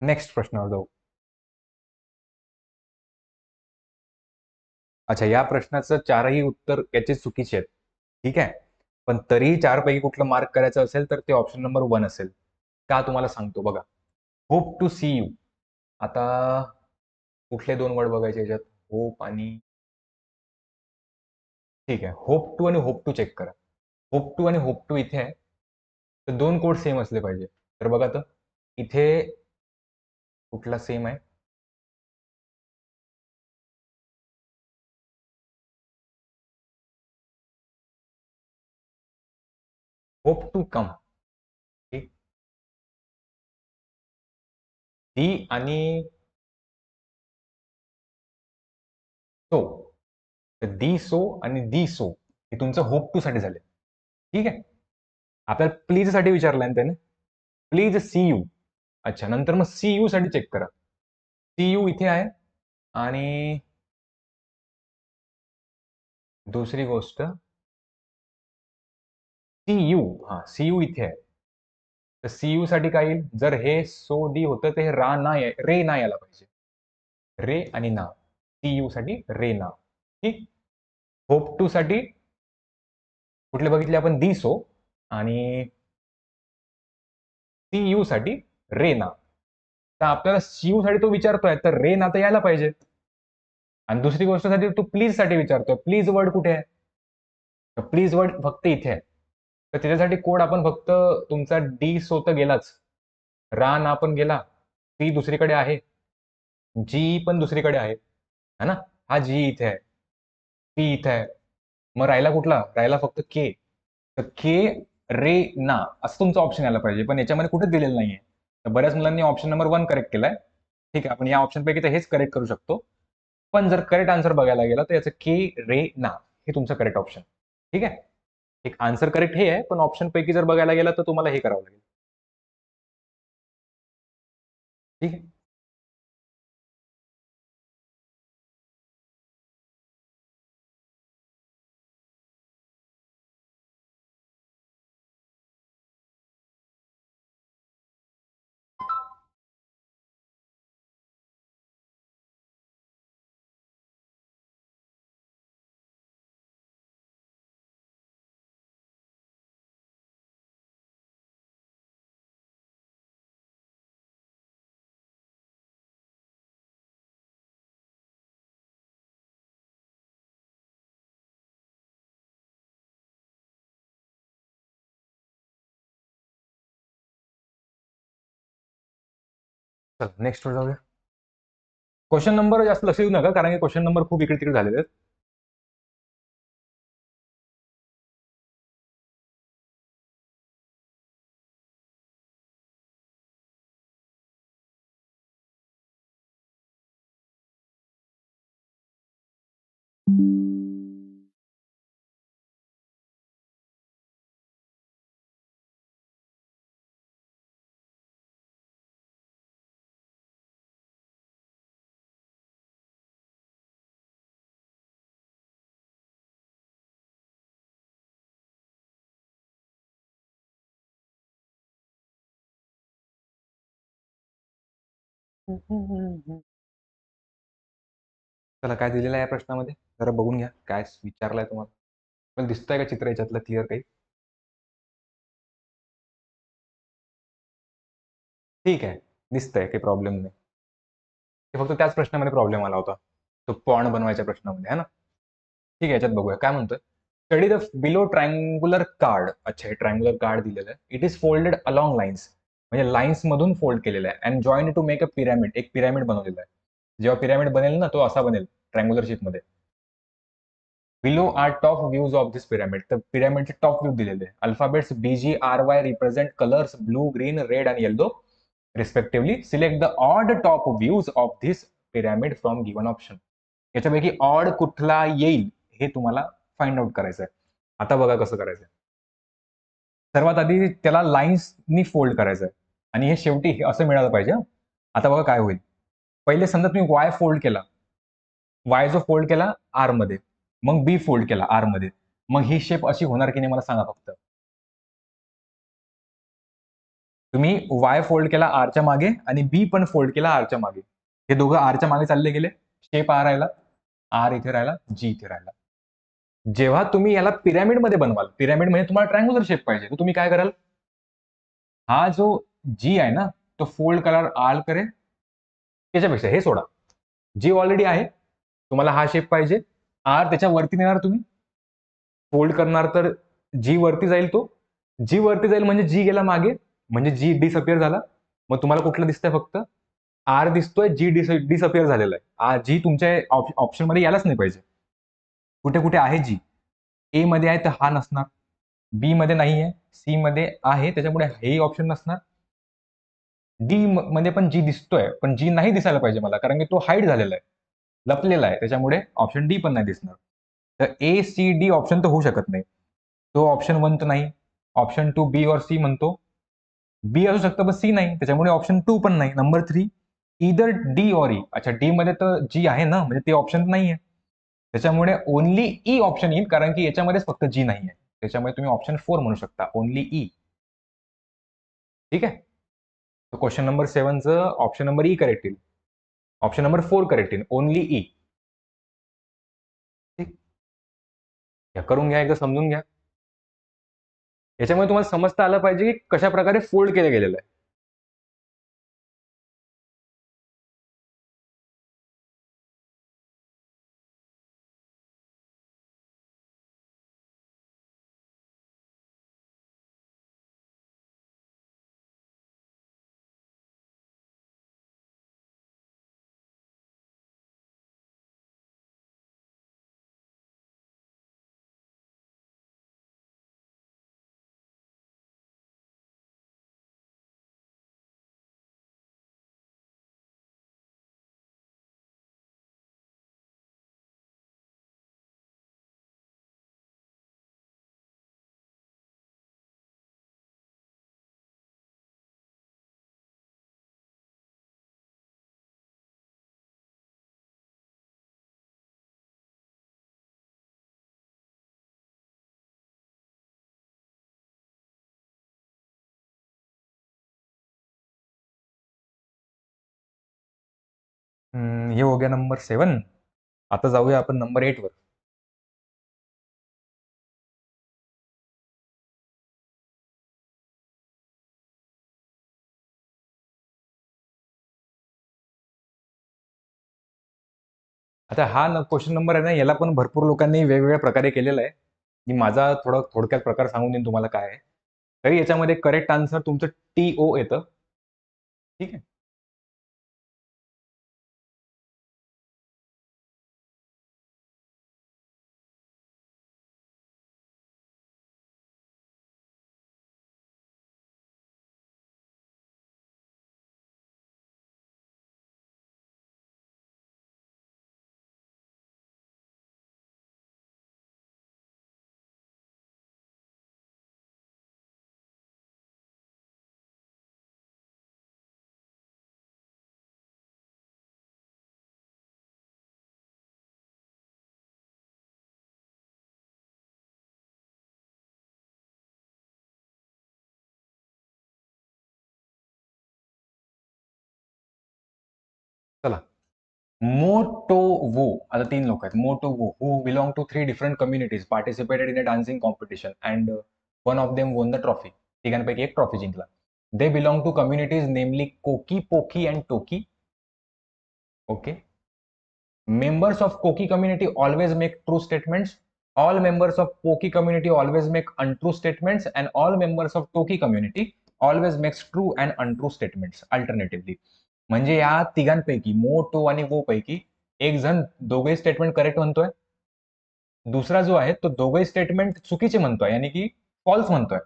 नेक्स्ट प्रश्नावर जाऊ. अच्छा, या प्रश्नाचं चारही उत्तर याचे चुकीचे आहेत. ठीक आहे. पण तरीही चारपैकी कुठलं मार्क करायचं असेल तर ते ऑप्शन नंबर 1 असेल. का तुम्हाला सांगतो बघा. Hope to see you. आता कुठले 2 वर्ड बघायचे याच्यात? होप आणि ठीक आहे. होप टू आणि होप टू चेक करा. होप टू आणि होप टू इथे आहे. तर 2 कोड सेम असले पाहिजे. तर बघा तर इथे कुठला सेम आहे? Hope to come. ठीक. दी आणि सो. तर दी सो आणि दी सो हे तुमचं होप टू साठी झाले. ठीक आहे. आपल्याला प्लीज साठी विचारलंय ना त्याने. Please see you. अच्छा, नंतर मग सी यू साठी चेक करा. सी यू इथे आहे आणि दुसरी गोष्ट सी यू. हा, सी यू इथे आहे. तर सी यू साठी काय येईल? जर हे सो दी होतं तर हे रे ना यायला पाहिजे. रे आणि ना. सी यू साठी रे ना. ठीक. होप टू साठी कुठले बघितले आपण? दी सो. आणि सी यू साठी रे ना. तर आपल्याला सी यू साठी तो विचारतोय तर रे ना तर यायला पाहिजे. आणि दुसरी गोष्टसाठी तू प्लीज साठी विचारतोय. प्लीज वर्ड कुठे आहे? तर प्लीज वर्ड फक्त इथे आहे. तर त्याच्यासाठी कोड आपण फक्त तुमचा डी सो तर गेलाच. रा ना पण गेला. सी दुसरीकडे आहे. जी पण दुसरीकडे आहे. है ना? हा जी इथे आहे. पी इथे आहे. मग राहिला कुठला? राहिला फक्त के. तर के रे ना असं तुमचं ऑप्शन यायला पाहिजे. पण याच्यामध्ये कुठेच दिलेलं नाहीये. तर बऱ्याच मुलांनी ऑप्शन नंबर 1 करेक्ट केलाय. ठीक आहे. आपण या ऑप्शनपैकी तर हेच करेक्ट करू शकतो. पण जर करेक्ट आन्सर बघायला गेला तर याचं के रे ना हे तुमचं करेक्ट ऑप्शन. ठीक आहे. एक आन्सर करेक्ट हे आहे, पण ऑप्शन पैकी जर बघायला गेला तर तुम्हाला हे करावं लागेल. ठीक आहे. चल नेक्स्ट वर जाऊया. क्वेश्चन नंबर जास्त लक्ष देऊ नका, कारण की क्वेश्चन नंबर खूप इकडे तिकडे झालेले आहेत. चला, काय दिलेलं आहे या प्रश्नामध्ये जरा बघून घ्या. काय विचारलंय तुम्हाला? पण दिसतंय का चित्र याच्यातलं क्लिअर काही? ठीक आहे. दिसतंय, काही प्रॉब्लेम नाही. ते फक्त त्याच प्रश्नामध्ये प्रॉब्लेम आला होता. तो पॉन्ड बनवायच्या प्रश्नामध्ये, है ना? ठीक आहे, याच्यात बघूया काय म्हणतोय. Study the below triangular card. अच्छा, हे ट्रायंगुलर कार्ड दिलेलं आहे. It is folded along lines. म्हणजे लाईन्स मधून फोल्ड केलेलं आहे. And join to make a pyramid. एक पिरॅमिड बनवलेला आहे. जेव्हा पिरॅमिड बनेल ना, तो असा बनेल ट्रायंगुलर शेपमध्ये. Below are top views of this pyramid. तर पिरॅमिडचे टॉप व्ह्यू दिलेले आहे. Alphabets BGRY represent colours blue, green, red आणि yellow respectively. Select the odd top views of this pyramid from given option. याच्यापैकी ऑड कुठला येईल हे तुम्हाला फाइंड आउट करायचं आहे. आता बघा कसं करायचं. सर्वात आधी त्याला लाईन्सनी फोल्ड करायचं आहे आणि हे शेवटी असं मिळालं पाहिजे. आता बघा काय होईल. पहिले समजा तुम्ही वाय फोल्ड केला. वाय जो फोल्ड केला आर मध्ये, मग बी फोल्ड केला आर मध्ये, मग ही शेप अशी होणार की नाही मला सांगा फक्त. तुम्ही वाय फोल्ड केला आरच्या मागे आणि बी पण फोल्ड केला आरच्या मागे. हे दोघं आरच्या मागे चालले गेले. शेप आर राहिला, आर इथे राहिला, जी इथे राहिला. जेव्हा तुम्ही याला पिरॅमिडमध्ये बनवाल, पिरॅमिड म्हणजे तुम्हाला ट्रायंग्युलर शेप पाहिजे, तर तुम्ही काय कराल? हा जो जी आहे ना, तो फोल्ड करार आर करे. त्याच्यापेक्षा हे सोडा. जी ऑलरेडी आहे, तुम्हाला हा शेप पाहिजे. आर त्याच्या वरती नेणार तुम्ही, फोल्ड करणार तर जी वरती जाईल तो. जी वरती जाईल म्हणजे जी गेला मागे, म्हणजे जी डिसअपिअर झाला. मग तुम्हाला कुठलं दिसतंय? फक्त आर दिसतोय, जी डिसअपिअर झालेला आहे. जी तुमच्या ऑप्शनमध्ये यायलाच नाही पाहिजे. कुठे कुठे आहे जी? ए मध्ये आहे तर हा नसणार, बी मध्ये नाही आहे, सी मध्ये आहे त्याच्यामुळे हेही ऑप्शन नसणार. डी मध्ये पण जी दिसतोय, पण जी नाही दिसायला पाहिजे मला, कारण की तो हाईड झालेला आहे, लपलेला आहे, त्याच्यामुळे ऑप्शन डी पण नाही दिसणार. तर ए सी डी ऑप्शन तर होऊ शकत नाही. तो ऑप्शन 1 तर नाही. ऑप्शन 2 बी और सी म्हणतो. बी असू शकतं पण सी नाही, त्याच्यामुळे ऑप्शन 2 पण नाही. नंबर 3 इदर डी और ई. अच्छा, डी मध्ये तर जी आहे ना, म्हणजे ते ऑप्शन नाही आहे. त्याच्यामुळे ओनली ई ऑप्शन येईल, कारण की याच्यामध्येच फक्त जी नाही आहे. त्याच्यामुळे तुम्ही ऑप्शन 4 म्हणू शकता, ओनली ई. ठीक आहे. क्वेश्चन नंबर 7चं ऑप्शन नंबर ई करेक्ट येईल. ऑप्शन नंबर 4 करेक्ट येईल, ओनली ई. ठीक, करून घ्या, एकदा समजून घ्या. याच्यामुळे तुम्हाला समजता आलं पाहिजे की कशा प्रकारे फोल्ड केलं गेलेलं आहे. हे हो गया नंबर 7. आता जाऊया आपण नंबर 8 वर. आता हा क्वेश्चन नंबर आहे ना, याला पण भरपूर लोकांनी वेगवेगळ्या प्रकारे केलेला आहे. मी माझा थोडक्यात प्रकार सांगून देईन तुम्हाला काय आहे. तरी याच्यामध्ये करेक्ट आन्सर तुमचं TO येतं. ठीक आहे. चला, मोटोवो. आता 3 लोक आहेत. मोटोवो who belong to 3 different communities participated in a dancing competition and one of them won the trophy. तिघांपैकी एक ट्रॉफी जिंकला. They belong to communities namely Koki, Poki and Toki. Okay. Members of Koki community always make true statements. All members of Koki community always make untrue statements, and all members of Toki community always makes true and untrue statements alternatively. म्हणजे या तिघांपैकी मो, टो आणि वो पैकी एक जण दोघे स्टेटमेंट करेक्ट म्हणतोय, दुसरा जो आहे तो दोघे स्टेटमेंट चुकीचे म्हणतोय, यानी की फॉल्स म्हणतोय,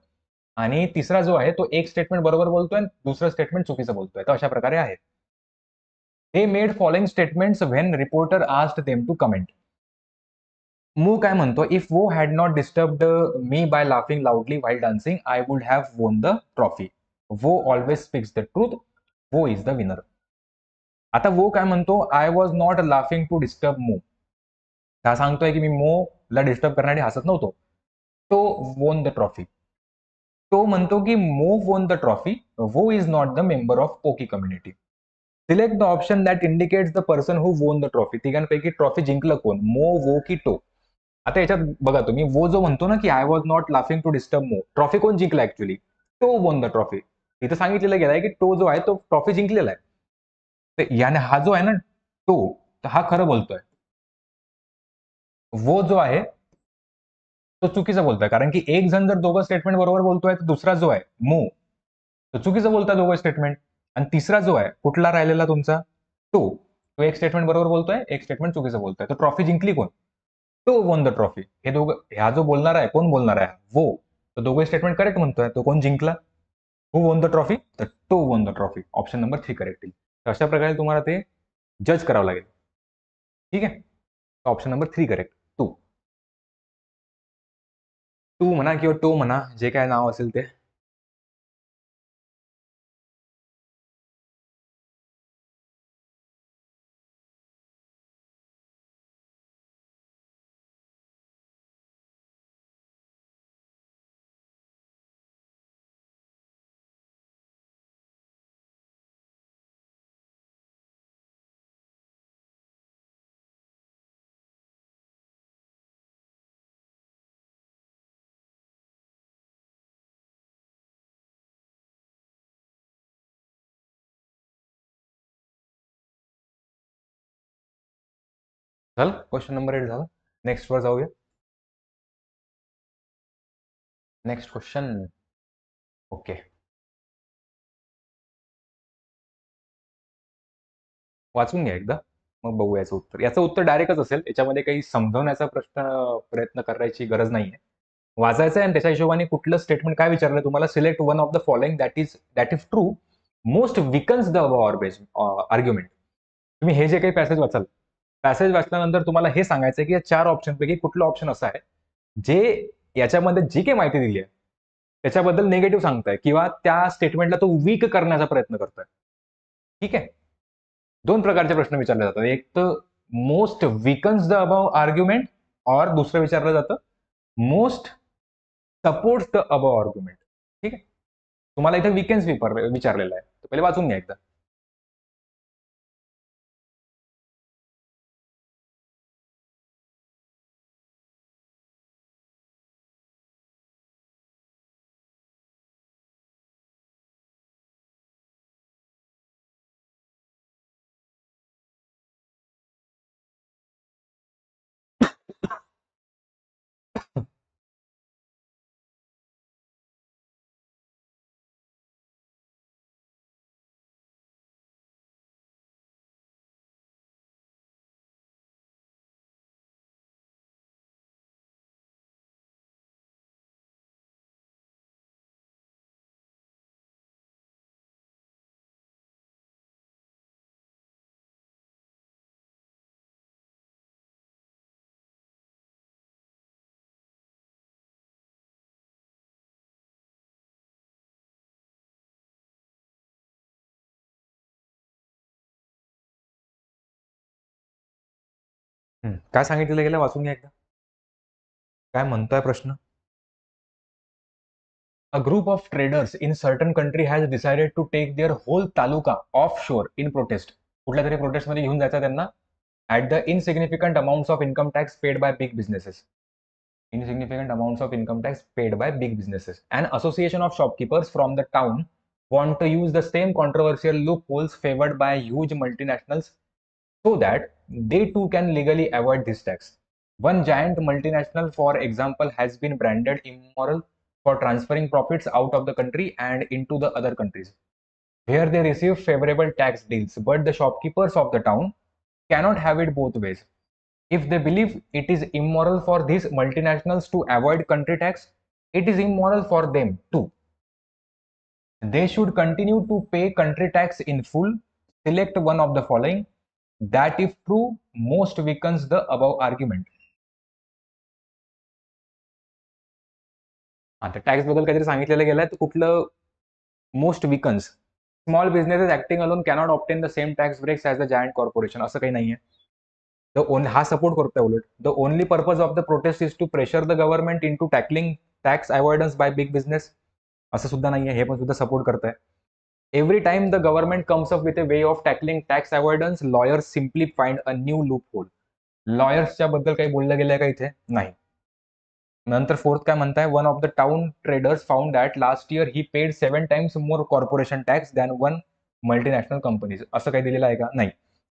आणि तिसरा जो आहे तो एक स्टेटमेंट बरोबर बोलतोय, दुसरं स्टेटमेंट चुकीचं बोलतोय. तर अशा प्रकारे आहे. They made following statements when reporter asked them to comment. Mu काय म्हणतो, if Wo had not disturbed me by laughing loudly while dancing, I would have won the trophy. Wo always speaks the truth. Wo is the winner. आता वो काय म्हणतो, I was not laughing to disturb Mo. हा सांगतोय की मी मोला डिस्टर्ब करण्यासाठी हसत नव्हतो. तो वोन द ट्रॉफी. तो म्हणतो की मो वोन द ट्रॉफी, वो is not the member of poke community. Select the option that indicates the person who वोन द ट्रॉफी. तिघांपैकी ट्रॉफी जिंकलं कोण, मो, वो की टो. आता याच्यात बघा तुम्ही, वो जो म्हणतो ना की I was not laughing to disturb Mo, trophy कोण जिंकला ऍक्च्युली, टो वोन द ट्रॉफी. इथं सांगितलेलं गेलं आहे की टो जो आहे तो ट्रॉफी जिंकलेला आहे. तर याने हा जो आहे ना टो, तर हा खरं बोलतोय. वो जो आहे तो चुकीचं बोलतोय, कारण की एक जण जर दोघं स्टेटमेंट बरोबर बोलतोय तर दुसरा जो आहे मो तो चुकीचं बोलतोय दोघं स्टेटमेंट. आणि तिसरा जो आहे कुठला राहिलेला तुमचा तो तो एक स्टेटमेंट बरोबर बोलतोय, एक स्टेटमेंट चुकीचं बोलतोय. तर ट्रॉफी जिंकली कोण, तो वोन द ट्रॉफी. हे दोघं, ह्या जो बोलणार आहे कोण बोलणार आहे वो, तो दोघे स्टेटमेंट करेक्ट म्हणतोय. तो कोण जिंकला, हू वोन द ट्रॉफी, तर तो वोन the trophy. Option number 3 correct येईल. तर अशा प्रकारे तुम्हाला ते जज करावं लागेल. ठीक आहे, option number 3 correct. To to म्हणा किंवा टो म्हणा, जे काय नाव असेल ते. झालं, क्वेश्चन नंबर 8 झालं. नेक्स्ट वर जाऊया. Next question. ओके, वाचून घ्या एकदा, मग बघू याचं उत्तर. याचं उत्तर डायरेक्टच असेल, याच्यामध्ये काही समजवण्याचा प्रयत्न करायची गरज नाहीये. वाचायचं आहे आणि त्याच्या हिशोबाने कुठलं स्टेटमेंट काय विचारलं तुम्हाला, select one of the following that is true, most weakens the argument. तुम्ही हे जे काही पॅसेज वाचल्यानंतर तुम्हाला हे सांगायचं की या 4 ऑप्शनपैकी कुठलं ऑप्शन असं आहे जे याच्यामध्ये जी काही माहिती दिली आहे त्याच्याबद्दल निगेटिव्ह सांगताय किंवा त्या स्टेटमेंटला तो वीक करण्याचा प्रयत्न करतोय. ठीक आहे, 2 प्रकारचे प्रश्न विचारले जातात. एक तर most weakens the above argument, और दुसरं विचारलं जातं most supports the above argument. ठीक आहे, तुम्हाला इथे विकन्स विचारलेला आहे, तर पहिले वाचून घ्या एकदा. काय सांगितलेलं गेलं, वाचून घ्या एकदा. काय म्हणतोय प्रश्न. A group of traders in certain country has decided to take their whole taluka offshore in protest. कुठल्या तरी प्रोटेस्ट मध्ये घेऊन जायचं त्यांना, at the insignificant amounts of income tax paid by big businesses. Insignificant amounts of income tax paid by big businesses. An association of shopkeepers from the town want to use the same controversial loopholes favored by huge multinationals so that they too can legally avoid this tax. One giant multinational, for example, has been branded immoral for transferring profits out of the country and into the other countries, where they receive favorable tax deals. But the shopkeepers of the town cannot have it both ways. If they believe it is immoral for these multinationals to avoid country tax, it is immoral for them too. They should continue to pay country tax in full. Select one of the following. That if true, most weakens the above argument. आता टॅक्स बद्दल काहीतरी सांगितलेलं गेलंय, तर कुठलं most weakens. Small businesses acting alone cannot obtain the same tax breaks as the giant corporation, असं काही नाहीये. हा सपोर्ट करतोय उलट. The only purpose of the protest is to pressure the government into tackling tax avoidance by big business. असं सुद्धा नाहीये, हे पण सुद्धा सपोर्ट करताय. Every time the government comes up with a way of tackling tax avoidance, lawyers simply find a new loophole. लॉयर्सच्या बद्दल काही बोललं गेलंय का इथे? नाही. नंतर फोर्थ काय म्हणताय, one of the town traders found that last year he paid 7 times more corporation tax than one multinational companies. असं काही दिलेलं आहे का? नाही.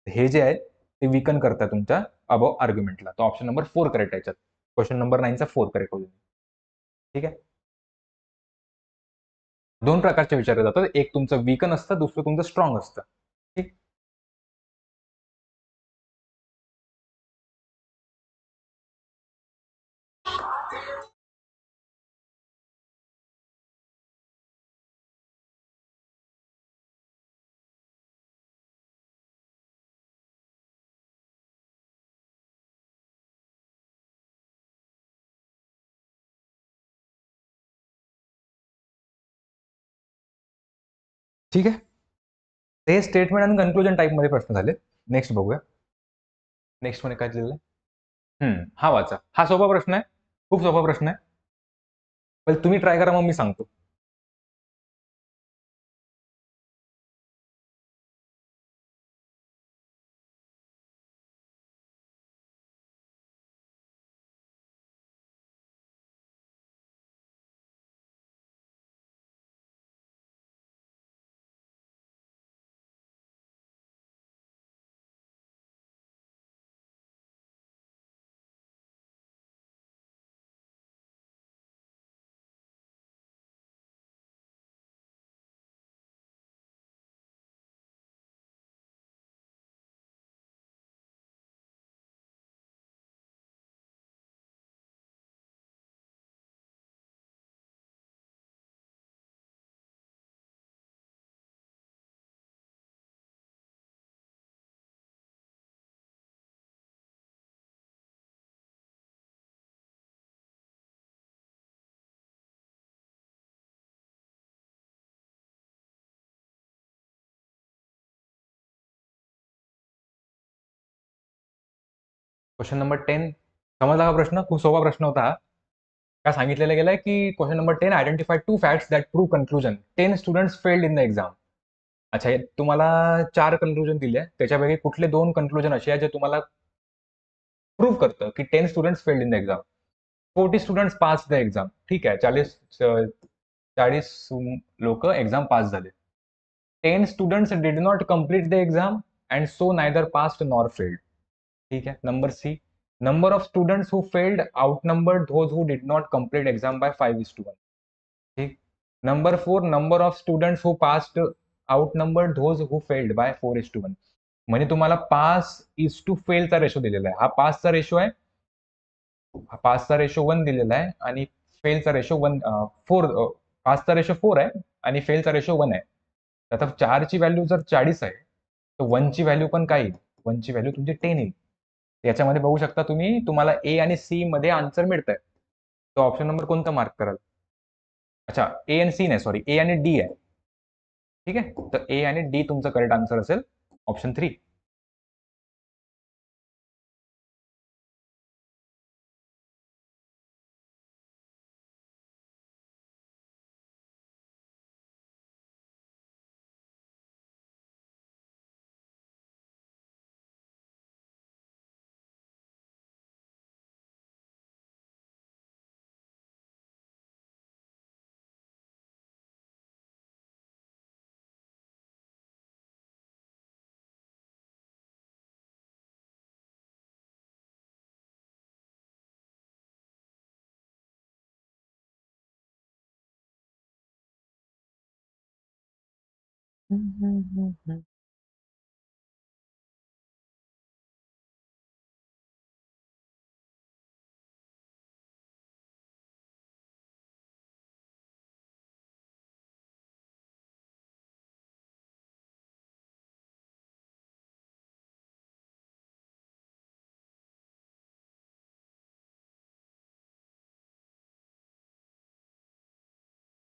हे जे आहे ते विकन करतात तुमच्या अबव आर्ग्युमेंटला. तो ऑप्शन नंबर 4 करेक्ट आहे याच्यात. क्वेश्चन नंबर 9चा 4 करेक्ट होईल. ठीक आहे. 2 प्रकारचे विचारले जातात. एक तुमचं वीकन असतं, दुसरं तुमचं स्ट्रॉंग असतं. ठीक. ठीक आहे. ते स्टेटमेंट आणि कन्क्लुजन टाईपमध्ये प्रश्न झाले. नेक्स्ट बघूया. नेक्स्ट मध्ये काय दिलेलं आहे? हा वाचा. हा सोपा प्रश्न आहे. खूप सोपा प्रश्न आहे. पण तुम्ही ट्राय करा, मग मी सांगतो. क्वेश्चन नंबर 10 समजला का प्रश्न? खूप सोपा प्रश्न होता हा. काय सांगितलेलं गेलंय की question number 10 identify 2 facts that prove conclusion 10 students failed in the exam. अच्छा, हे तुम्हाला 4 कन्क्लुजन दिले. त्याच्यापैकी कुठले 2 कन्क्लुजन असे आहेत जे तुम्हाला प्रूव्ह करतं की 10 students failed in the exam. 40 students pass the exam. ठीक आहे, 40 लोक एक्झाम पास झाले. 10 students did not complete the exam and so neither passed nor failed. ठीक है. Number C, number of students who failed outnumbered those who did not complete exam by 5:1. ठीक. Number 4, number of students who passed outnumbered those who failed by 4:1. म्हणजे तुम्हाला पास इज टू फेलचा रेशो दिलेला आहे. हा पासचा रेशो आहे, हा पासचा रेशो 1 दिलेला आहे आणि फेलचा रेशो 1 4 पासचा रेशो 4 आहे आणि फेलचा रेशो 1 आहे. आता 4 ची व्हॅल्यू जर 40 आहे, तर 1 ची व्हॅल्यू पण काय येईल? 1 ची व्हॅल्यू तुमची 10 येईल. याच्यामध्ये बघू शकता तुम्ही, तुम्हाला ए आणि सी मध्ये आन्सर मिळत आहे. तो ऑप्शन नंबर कोणता मार्क कराल? अच्छा, ए आणि सी नाही, सॉरी, ए आणि डी आहे. ठीक आहे, तर ए आणि डी तुमचं करेक्ट आन्सर असेल, ऑप्शन 3.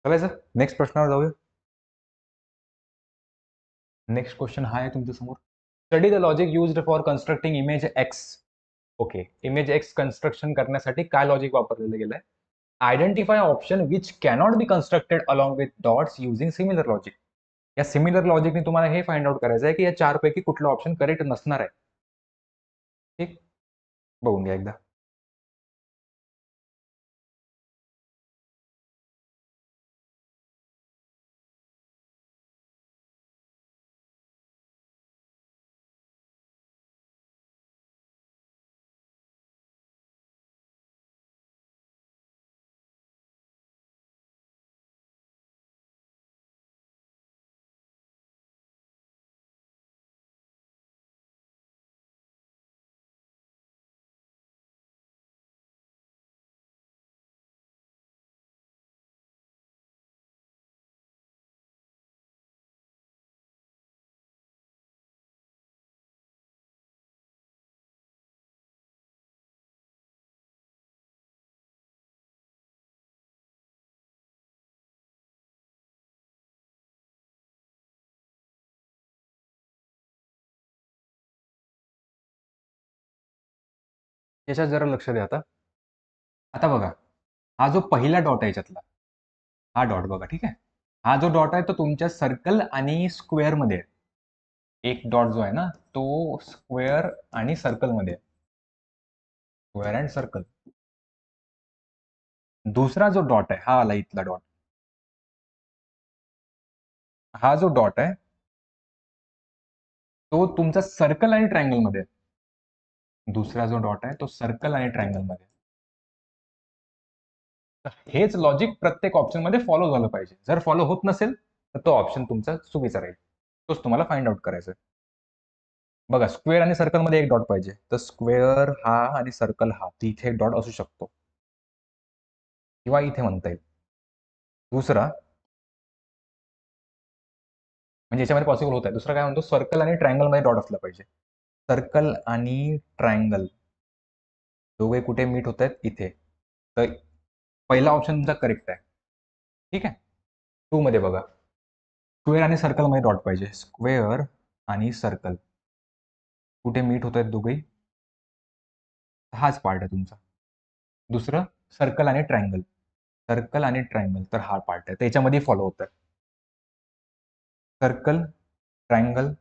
चालायचं नेक्स्ट प्रश्नावर जाऊया. नेक्स्ट क्वेश्चन हा आहे तुमच्या समोर. Study the logic used for constructing image x. Okay, image x construction करण्यासाठी काय लॉजिक वापरलेलं गेलंय? Identify option which cannot be constructed along with dots using similar logic. या सिमिलर लॉजिकने तुम्हाला हे फाइंड आउट करायचं आहे की या चारपैकी कुठला ऑप्शन करेक्ट नसणार आहे. ठीक, बघून घ्या एकदा. याच्यात जरा लक्ष द्या आता. आता बघा, हा जो पहिला डॉट आहे याच्यातला, हा डॉट बघा. ठीक आहे, हा जो डॉट आहे तो तुमच्या सर्कल आणि स्क्वेअर मध्ये आहे. एक डॉट जो आहे ना तो स्क्वेअर आणि सर्कल मध्ये आहे. Square and circle. दुसरा जो डॉट आहे हा आला इथला डॉट, हा जो डॉट आहे तो तुमचा सर्कल आणि ट्रायंगल मध्ये आहे. दुसरा जो डॉट आहे तो सर्कल आणि ट्रायंगल मध्ये. हेच लॉजिक प्रत्येक ऑप्शन मध्ये फॉलो झालं पाहिजे. जर फॉलो होत नसेल तर तो ऑप्शन तुमचा चुकीचा राहील. तोच तुम्हाला फाइंड आउट करायचा आहे. बघा, स्क्वेअर आणि सर्कल मध्ये एक डॉट पाहिजे, तर स्क्वेअर हा आणि सर्कल हा, तिथे एक डॉट असू शकतो किंवा इथे म्हणता येईल. दुसरा म्हणजे याच्यामध्ये पॉसिबल होत आहे. दुसरा काय म्हणतो, सर्कल आणि ट्रायंगल मध्ये डॉट असला पाहिजे. सर्कल आणि ट्रायंगल दोघे कुठे मीट होत आहेत, इथे. तर पहिला ऑप्शन तुमचा करेक्ट आहे. ठीक आहे. 2 मध्ये बघा, स्क्वेअर आणि सर्कल मध्ये डॉट पाहिजे. स्क्वेअर आणि सर्कल कुठे मीट होत आहेत दोघे, हाच पार्ट आहे तुमचा. दुसरं सर्कल आणि ट्रायंगल, सर्कल आणि ट्रायंगल तर हा पार्ट आहे. त्याच्यामध्ये फॉलो होत आहे. सर्कल, ट्रायंगल,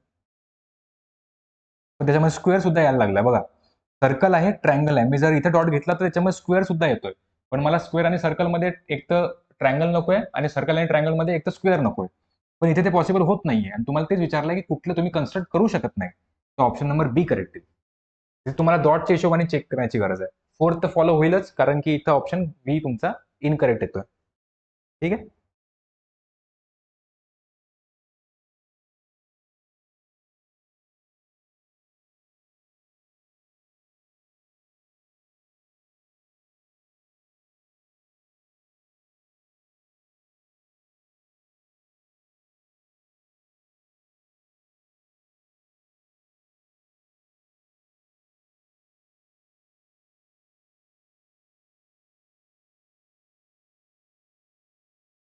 तर त्याच्यामध्ये स्क्वेअर सुद्धा यायला लागलाय बघा. सर्कल आहे, ट्रायंगल आहे. मी जर इथे डॉट घेतला तर त्याच्यामध्ये स्क्वेअर सुद्धा येतोय. पण मला स्क्वेअर आणि सर्कल मध्ये एक तर ट्रायंगल नकोय आणि सर्कल आणि ट्रायंगल मध्ये एक तर स्क्वेअर नकोय. पण इथे ते पॉसिबल होत नाहीये आणि तुम्हाला तेच विचारलंय की कुठलं तुम्ही कन्स्ट्रक्ट करू शकत नाही. तर ऑप्शन नंबर बी करेक्ट आहे. तुम्हाला डॉटच्या हिशोबाने चेक करण्याची गरज आहे. फोर्थ फॉलो होईलच, कारण की इथं ऑप्शन बी तुमचा इनकरेक्ट येतोय. ठीक आहे.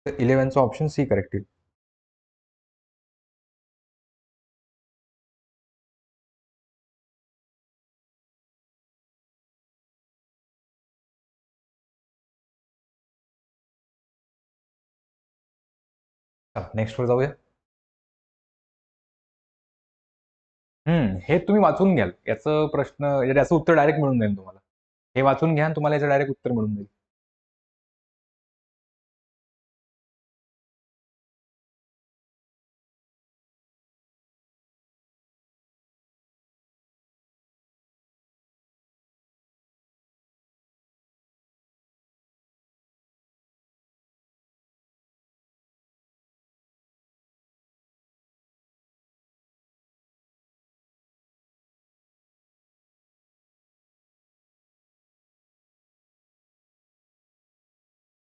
तर 11चा ऑप्शन सी करेक्ट येईल. नेक्स्ट वर जाऊया. हे तुम्ही वाचून घ्याल. याचं प्रश्न, याचं उत्तर डायरेक्ट मिळून जाईल तुम्हाला. हे वाचून घ्या आणि तुम्हाला याचं डायरेक्ट उत्तर मिळून जाईल.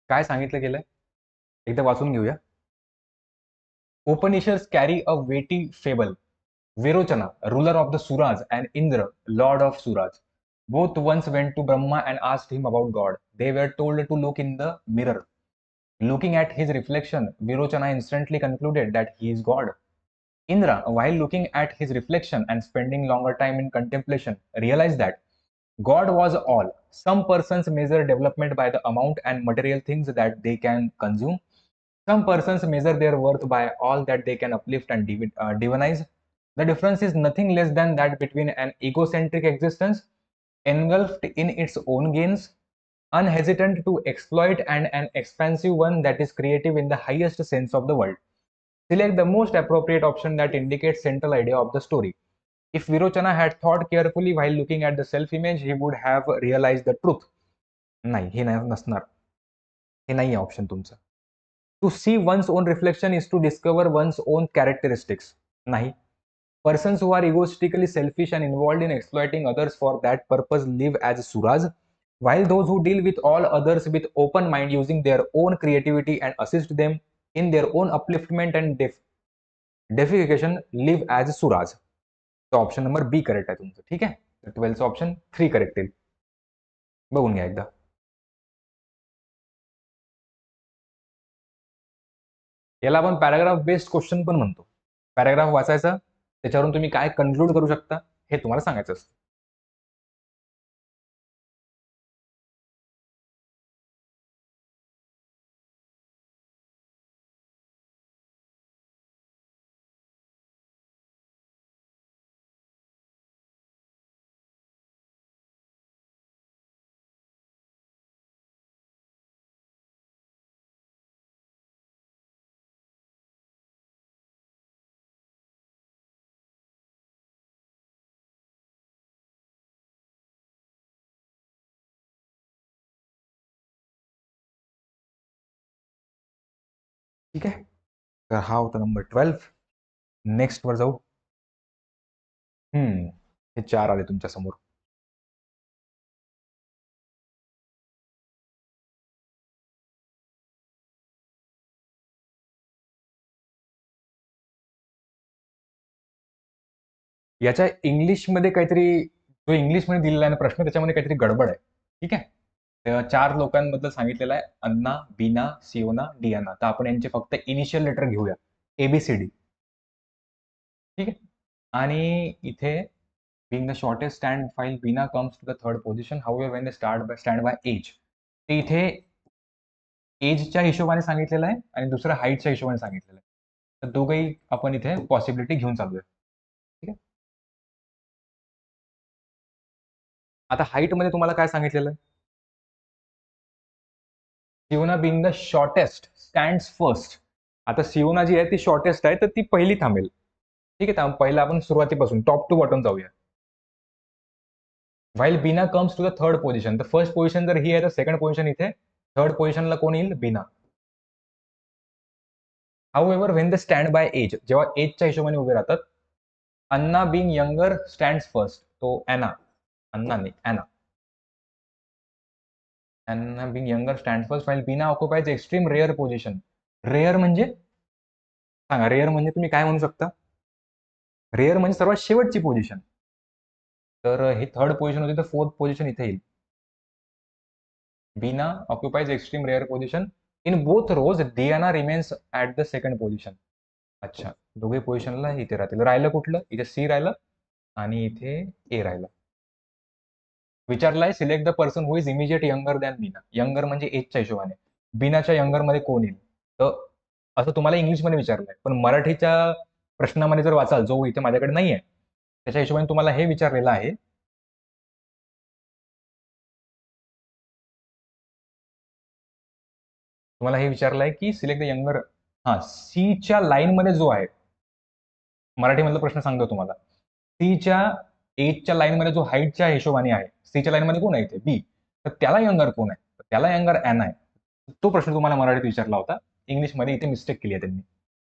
काय सांगितलं गेलंय एकदा वाचून घेऊया. Upanishads carry a weighty fable. Virochana, ruler of the Suras, and Indra, lord of Suras, both once went to Brahma and asked him about God. They were told to look in the mirror. Looking at his reflection, Virochana instantly concluded that he is God. Indra, while looking at his reflection and spending longer time in contemplation, realized that God was all. Some persons measure development by the amount and material things that they can consume. Some persons measure their worth by all that they can uplift and divinize. The difference is nothing less than that between an egocentric existence engulfed in its own gains, unhesitant to exploit, and an expansive one that is creative in the highest sense of the word. Select the most appropriate option that indicates central idea of the story. If Virochana had thought carefully while looking at the self-image, he would have realized the truth. नाही, हे नाही नसणार. हे नाही आहे ऑप्शन तुमचं. To see one's own reflection is to discover one's own characteristics. Nahi. Persons who are egoistically selfish and involved in exploiting others for that purpose live as suras, while those who deal with all others with open mind using their own creativity and assist them in their own upliftment and deification live as suras. तो ऑप्शन नंबर बी करेक्ट आहे तुमचं. ठीक आहे. 12th ऑप्शन 3 करेक्ट येईल. बघून घ्या एकदा. याला आपण पॅराग्राफ बेस्ड क्वेश्चन पण म्हणतो. पॅराग्राफ वाचायचा, त्याच्यावरून तुम्ही काय कन्क्लूड करू शकता हे तुम्हाला सांगायचं असतं. ठीक आहे. तर हा होता नंबर 12. नेक्स्ट वर जाऊ. हे 4 आले तुमच्या समोर. याच्या इंग्लिशमध्ये काहीतरी जो इंग्लिशमध्ये दिलेला आहे प्रश्न त्याच्यामध्ये काहीतरी गडबड आहे. ठीक आहे. 4 लोकांबद्दल सांगितलेलं आहे, अन्ना, बीना, सियोना, डियाना. तर आपण यांचे फक्त इनिशियल लेटर घेऊया, ABCD. ठीक आहे. आणि इथे being the shortest stand while Bina comes to the third position, however when they stand by age, ते इथे एजच्या हिशोबाने सांगितलेलं आहे आणि दुसरं हाईटच्या हिशोबाने सांगितलेलं आहे. तर दोघंही आपण इथे पॉसिबिलिटी घेऊन चालूया. ठीक आहे. आता हाईट मध्ये तुम्हाला काय सांगितलेलं आहे? Siona being the shortest stands first. आता सियोना जी आहे ती शॉर्टेस्ट आहे, तर ती पहिली थांबेल. ठीक आहे. पहिला आपण सुरुवातीपासून टॉप टू बॉटम जाऊया. While Bina comes to the third position, तर फर्स्ट पोझिशन जर ही आहे तर सेकंड पोझिशन इथे, थर्ड पोझिशनला कोण येईल? Bina. However when the stand by age, जेव्हा एजच्या हिशोबाने उभे राहतात, Anna being younger stands first. तो एना, अन्ना नाही, Ena. Ena being younger stand first while Bina occupies extreme rear position. Rear म्हणजे सांगा, रेअर म्हणजे तुम्ही काय म्हणू शकता? रेअर म्हणजे सर्वात शेवटची पोझिशन. तर ही थर्ड पोझिशन होती, तर फोर्थ पोझिशन इथे येईल. Bina occupies extreme rare position. In both rows, Diana remains at the second position. अच्छा, दोघे पोझिशनला इथे राहतील. राहिलं कुठलं? इथे सी राहिलं आणि इथे ए राहिलं. विचारलाय select the person who is immediate younger than Bina. Younger म्हणजे एजच्या हिशोबाने. बीनाच्या यंगर मध्ये कोण येईल? तर असं तुम्हाला इंग्लिशमध्ये विचारलंय, पण मराठीच्या प्रश्नामध्ये जर वाचाल, जो इथे माझ्याकडे नाही आहे, त्याच्या हिशोबाने तुम्हाला हे विचारलेलं आहे. तुम्हाला हे विचारलंय की सिलेक्ट द यंगर. हा, सीच्या लाईनमध्ये जो आहे, मराठीमधला प्रश्न सांगतो तुम्हाला. सीच्या एजच्या लाईनमध्ये जो हाईटच्या हिशोबाने आहे, सीच्या लाईनमध्ये कोण आहे इथे? बी. तर त्याला यंगर कोण आहे? त्याला यंगर एन आहे. तो प्रश्न तुम्हाला मराठीत विचारला होता. इंग्लिशमध्ये इथे मिस्टेक केली आहे त्यांनी.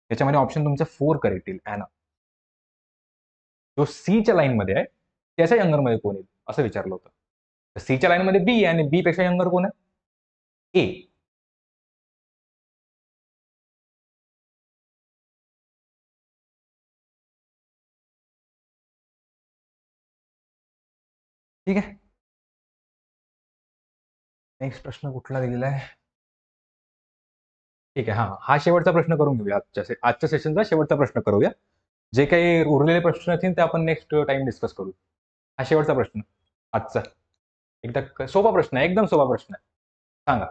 त्याच्यामध्ये ऑप्शन तुमचा 4 करेक्ट येईल, एना. जो सीच्या लाईनमध्ये आहे त्याच्या यंगरमध्ये कोण येईल असं विचारलं होतं. तर सीच्या लाईनमध्ये बी आहे आणि बी पेक्षा यंगर कोण आहे? ए. ठीक आहे. नेक्स्ट प्रश्न कुठला दिलेला आहे? ठीक आहे. हा शेवटचा प्रश्न करून घेऊया. आजच्या सेशनचा शेवटचा प्रश्न करूया. जे काही उरलेले प्रश्न असतील ते आपण नेक्स्ट टाइम डिस्कस करू. हा शेवटचा प्रश्न आजचा. एकदा सोपा प्रश्न आहे, एकदम सोपा प्रश्न आहे. सांगा.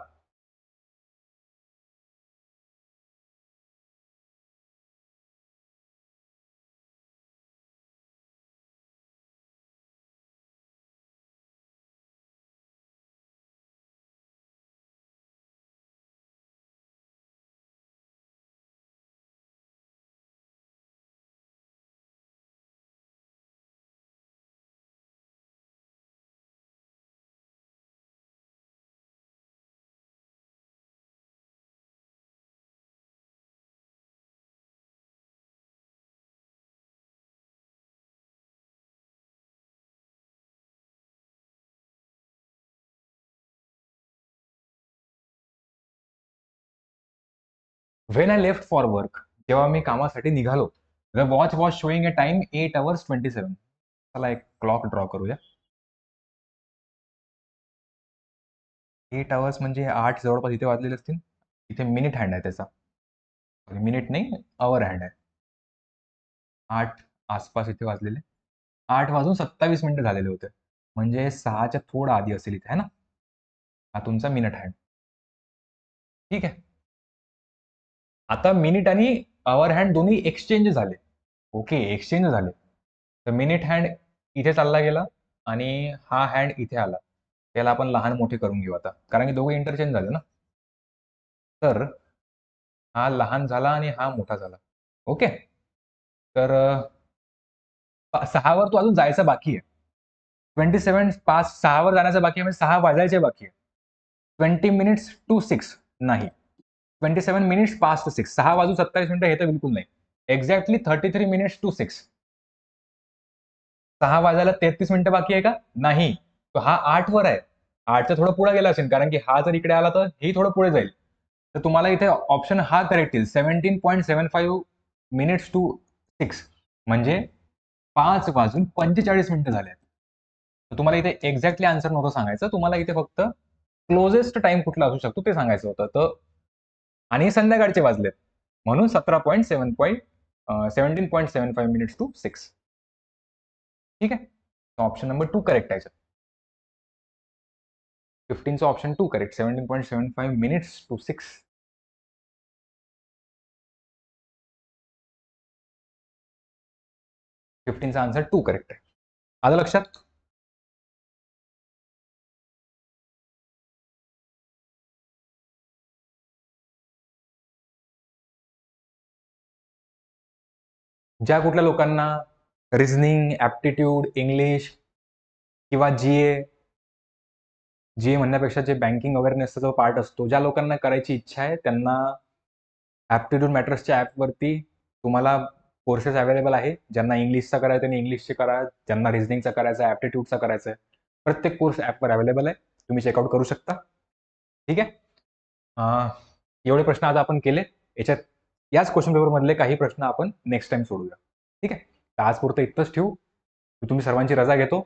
When I left for work, जेव्हा मी कामासाठी निघालो, the watch was showing a time 8 hours 27. चला एक क्लॉक ड्रॉ करूया. 8 hours म्हणजे 8 जवळपास इथे वाजलेले असतील. इथे मिनिट हँड आहे त्याचा, मिनिट नाही, अवर हँड आहे. 8 आसपास इथे वाजलेले. 8 वाजून 27 मिनिटं झालेले होते. म्हणजे 6च्या थोडं आधी असेल इथे, है ना? हा तुमचा मिनिट हँड. ठीक आहे. आता मिनिट आणि अवर हँड दोन्ही एक्सचेंज झाले. ओके, एक्सचेंज झाले. तर मिनिट हँड इथे चालला गेला आणि हा हँड इथे आला. त्याला आपण लहान मोठे करून घेऊ आता, कारण की दोघे इंटरचेंज झाले ना. तर हा लहान झाला आणि हा मोठा झाला. ओके. तर 6वर तो अजून जायचा बाकी आहे. 27 पास 6वर जाण्याचा बाकी आहे, म्हणजे 6 वाजायचे बाकी आहे. 20 minutes to 6 नाही. 27 minutes past 6. 6 वाजून 27 मिनिटं हे तर बिलकुल नाही. Exactly 33 minutes to 6. 6 वाजायला 33 मिनिटं बाकी आहे का? नाही. तो हा 8 वर आहे. 8च्या थोडं पुढे गेला असेल, कारण की हा जर इकडे आला तर हेही थोडं पुढे जाईल. तर तुम्हाला इथे ऑप्शन हा करेक्ट येईल. 17.75 minutes to 6 म्हणजे 5 वाजून 45 मिनिटं झाले. तर तुम्हाला इथे एक्झॅक्टली आन्सर नव्हतं सांगायचं. तुम्हाला इथे फक्त क्लोजेस्ट टाइम कुठला असू शकतो ते सांगायचं होतं. तर आणि संध्याकाळचे वाजलेत, म्हणून 17.75 minutes to 6. ठीक आहे. ऑप्शन नंबर 2 करेक्ट आहे. 15चा ऑप्शन 2 करेक्ट. 17.75 minutes to 6. 15चा आन्सर 2 करेक्ट आहे. आलं लक्षात? ज्या कुठल्या लोकांना रिझनिंग, ॲप्टिट्यूड, इंग्लिश किंवा जीए म्हणण्यापेक्षा जे बँकिंग अवेअरनेसचा जो पार्ट असतो, ज्या लोकांना करायची इच्छा आहे त्यांना ॲप्टिट्यूड मॅटर्सच्या ॲपवरती तुम्हाला कोर्सेस अवेलेबल आहे. ज्यांना इंग्लिशचा करायचा त्यांनी इंग्लिशचे करा, ज्यांना रिझनिंगचा करायचा आहे, ॲप्टिट्यूडचा करायचा आहे. प्रत्येक कोर्स ॲपवर अवेलेबल आहे. तुम्ही चेकआउट करू शकता. ठीक आहे. एवढे प्रश्न आज आपण केले. याच क्वेश्चन पेपरमधले काही प्रश्न आपण नेक्स्ट टाइम सोडूया. ठीक आहे. तर आजपुरतं इतकंच ठेवू. तुम्ही सर्वांची रजा घेतो.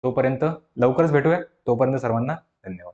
तोपर्यंत लवकरच भेटूया. तोपर्यंत सर्वांना धन्यवाद.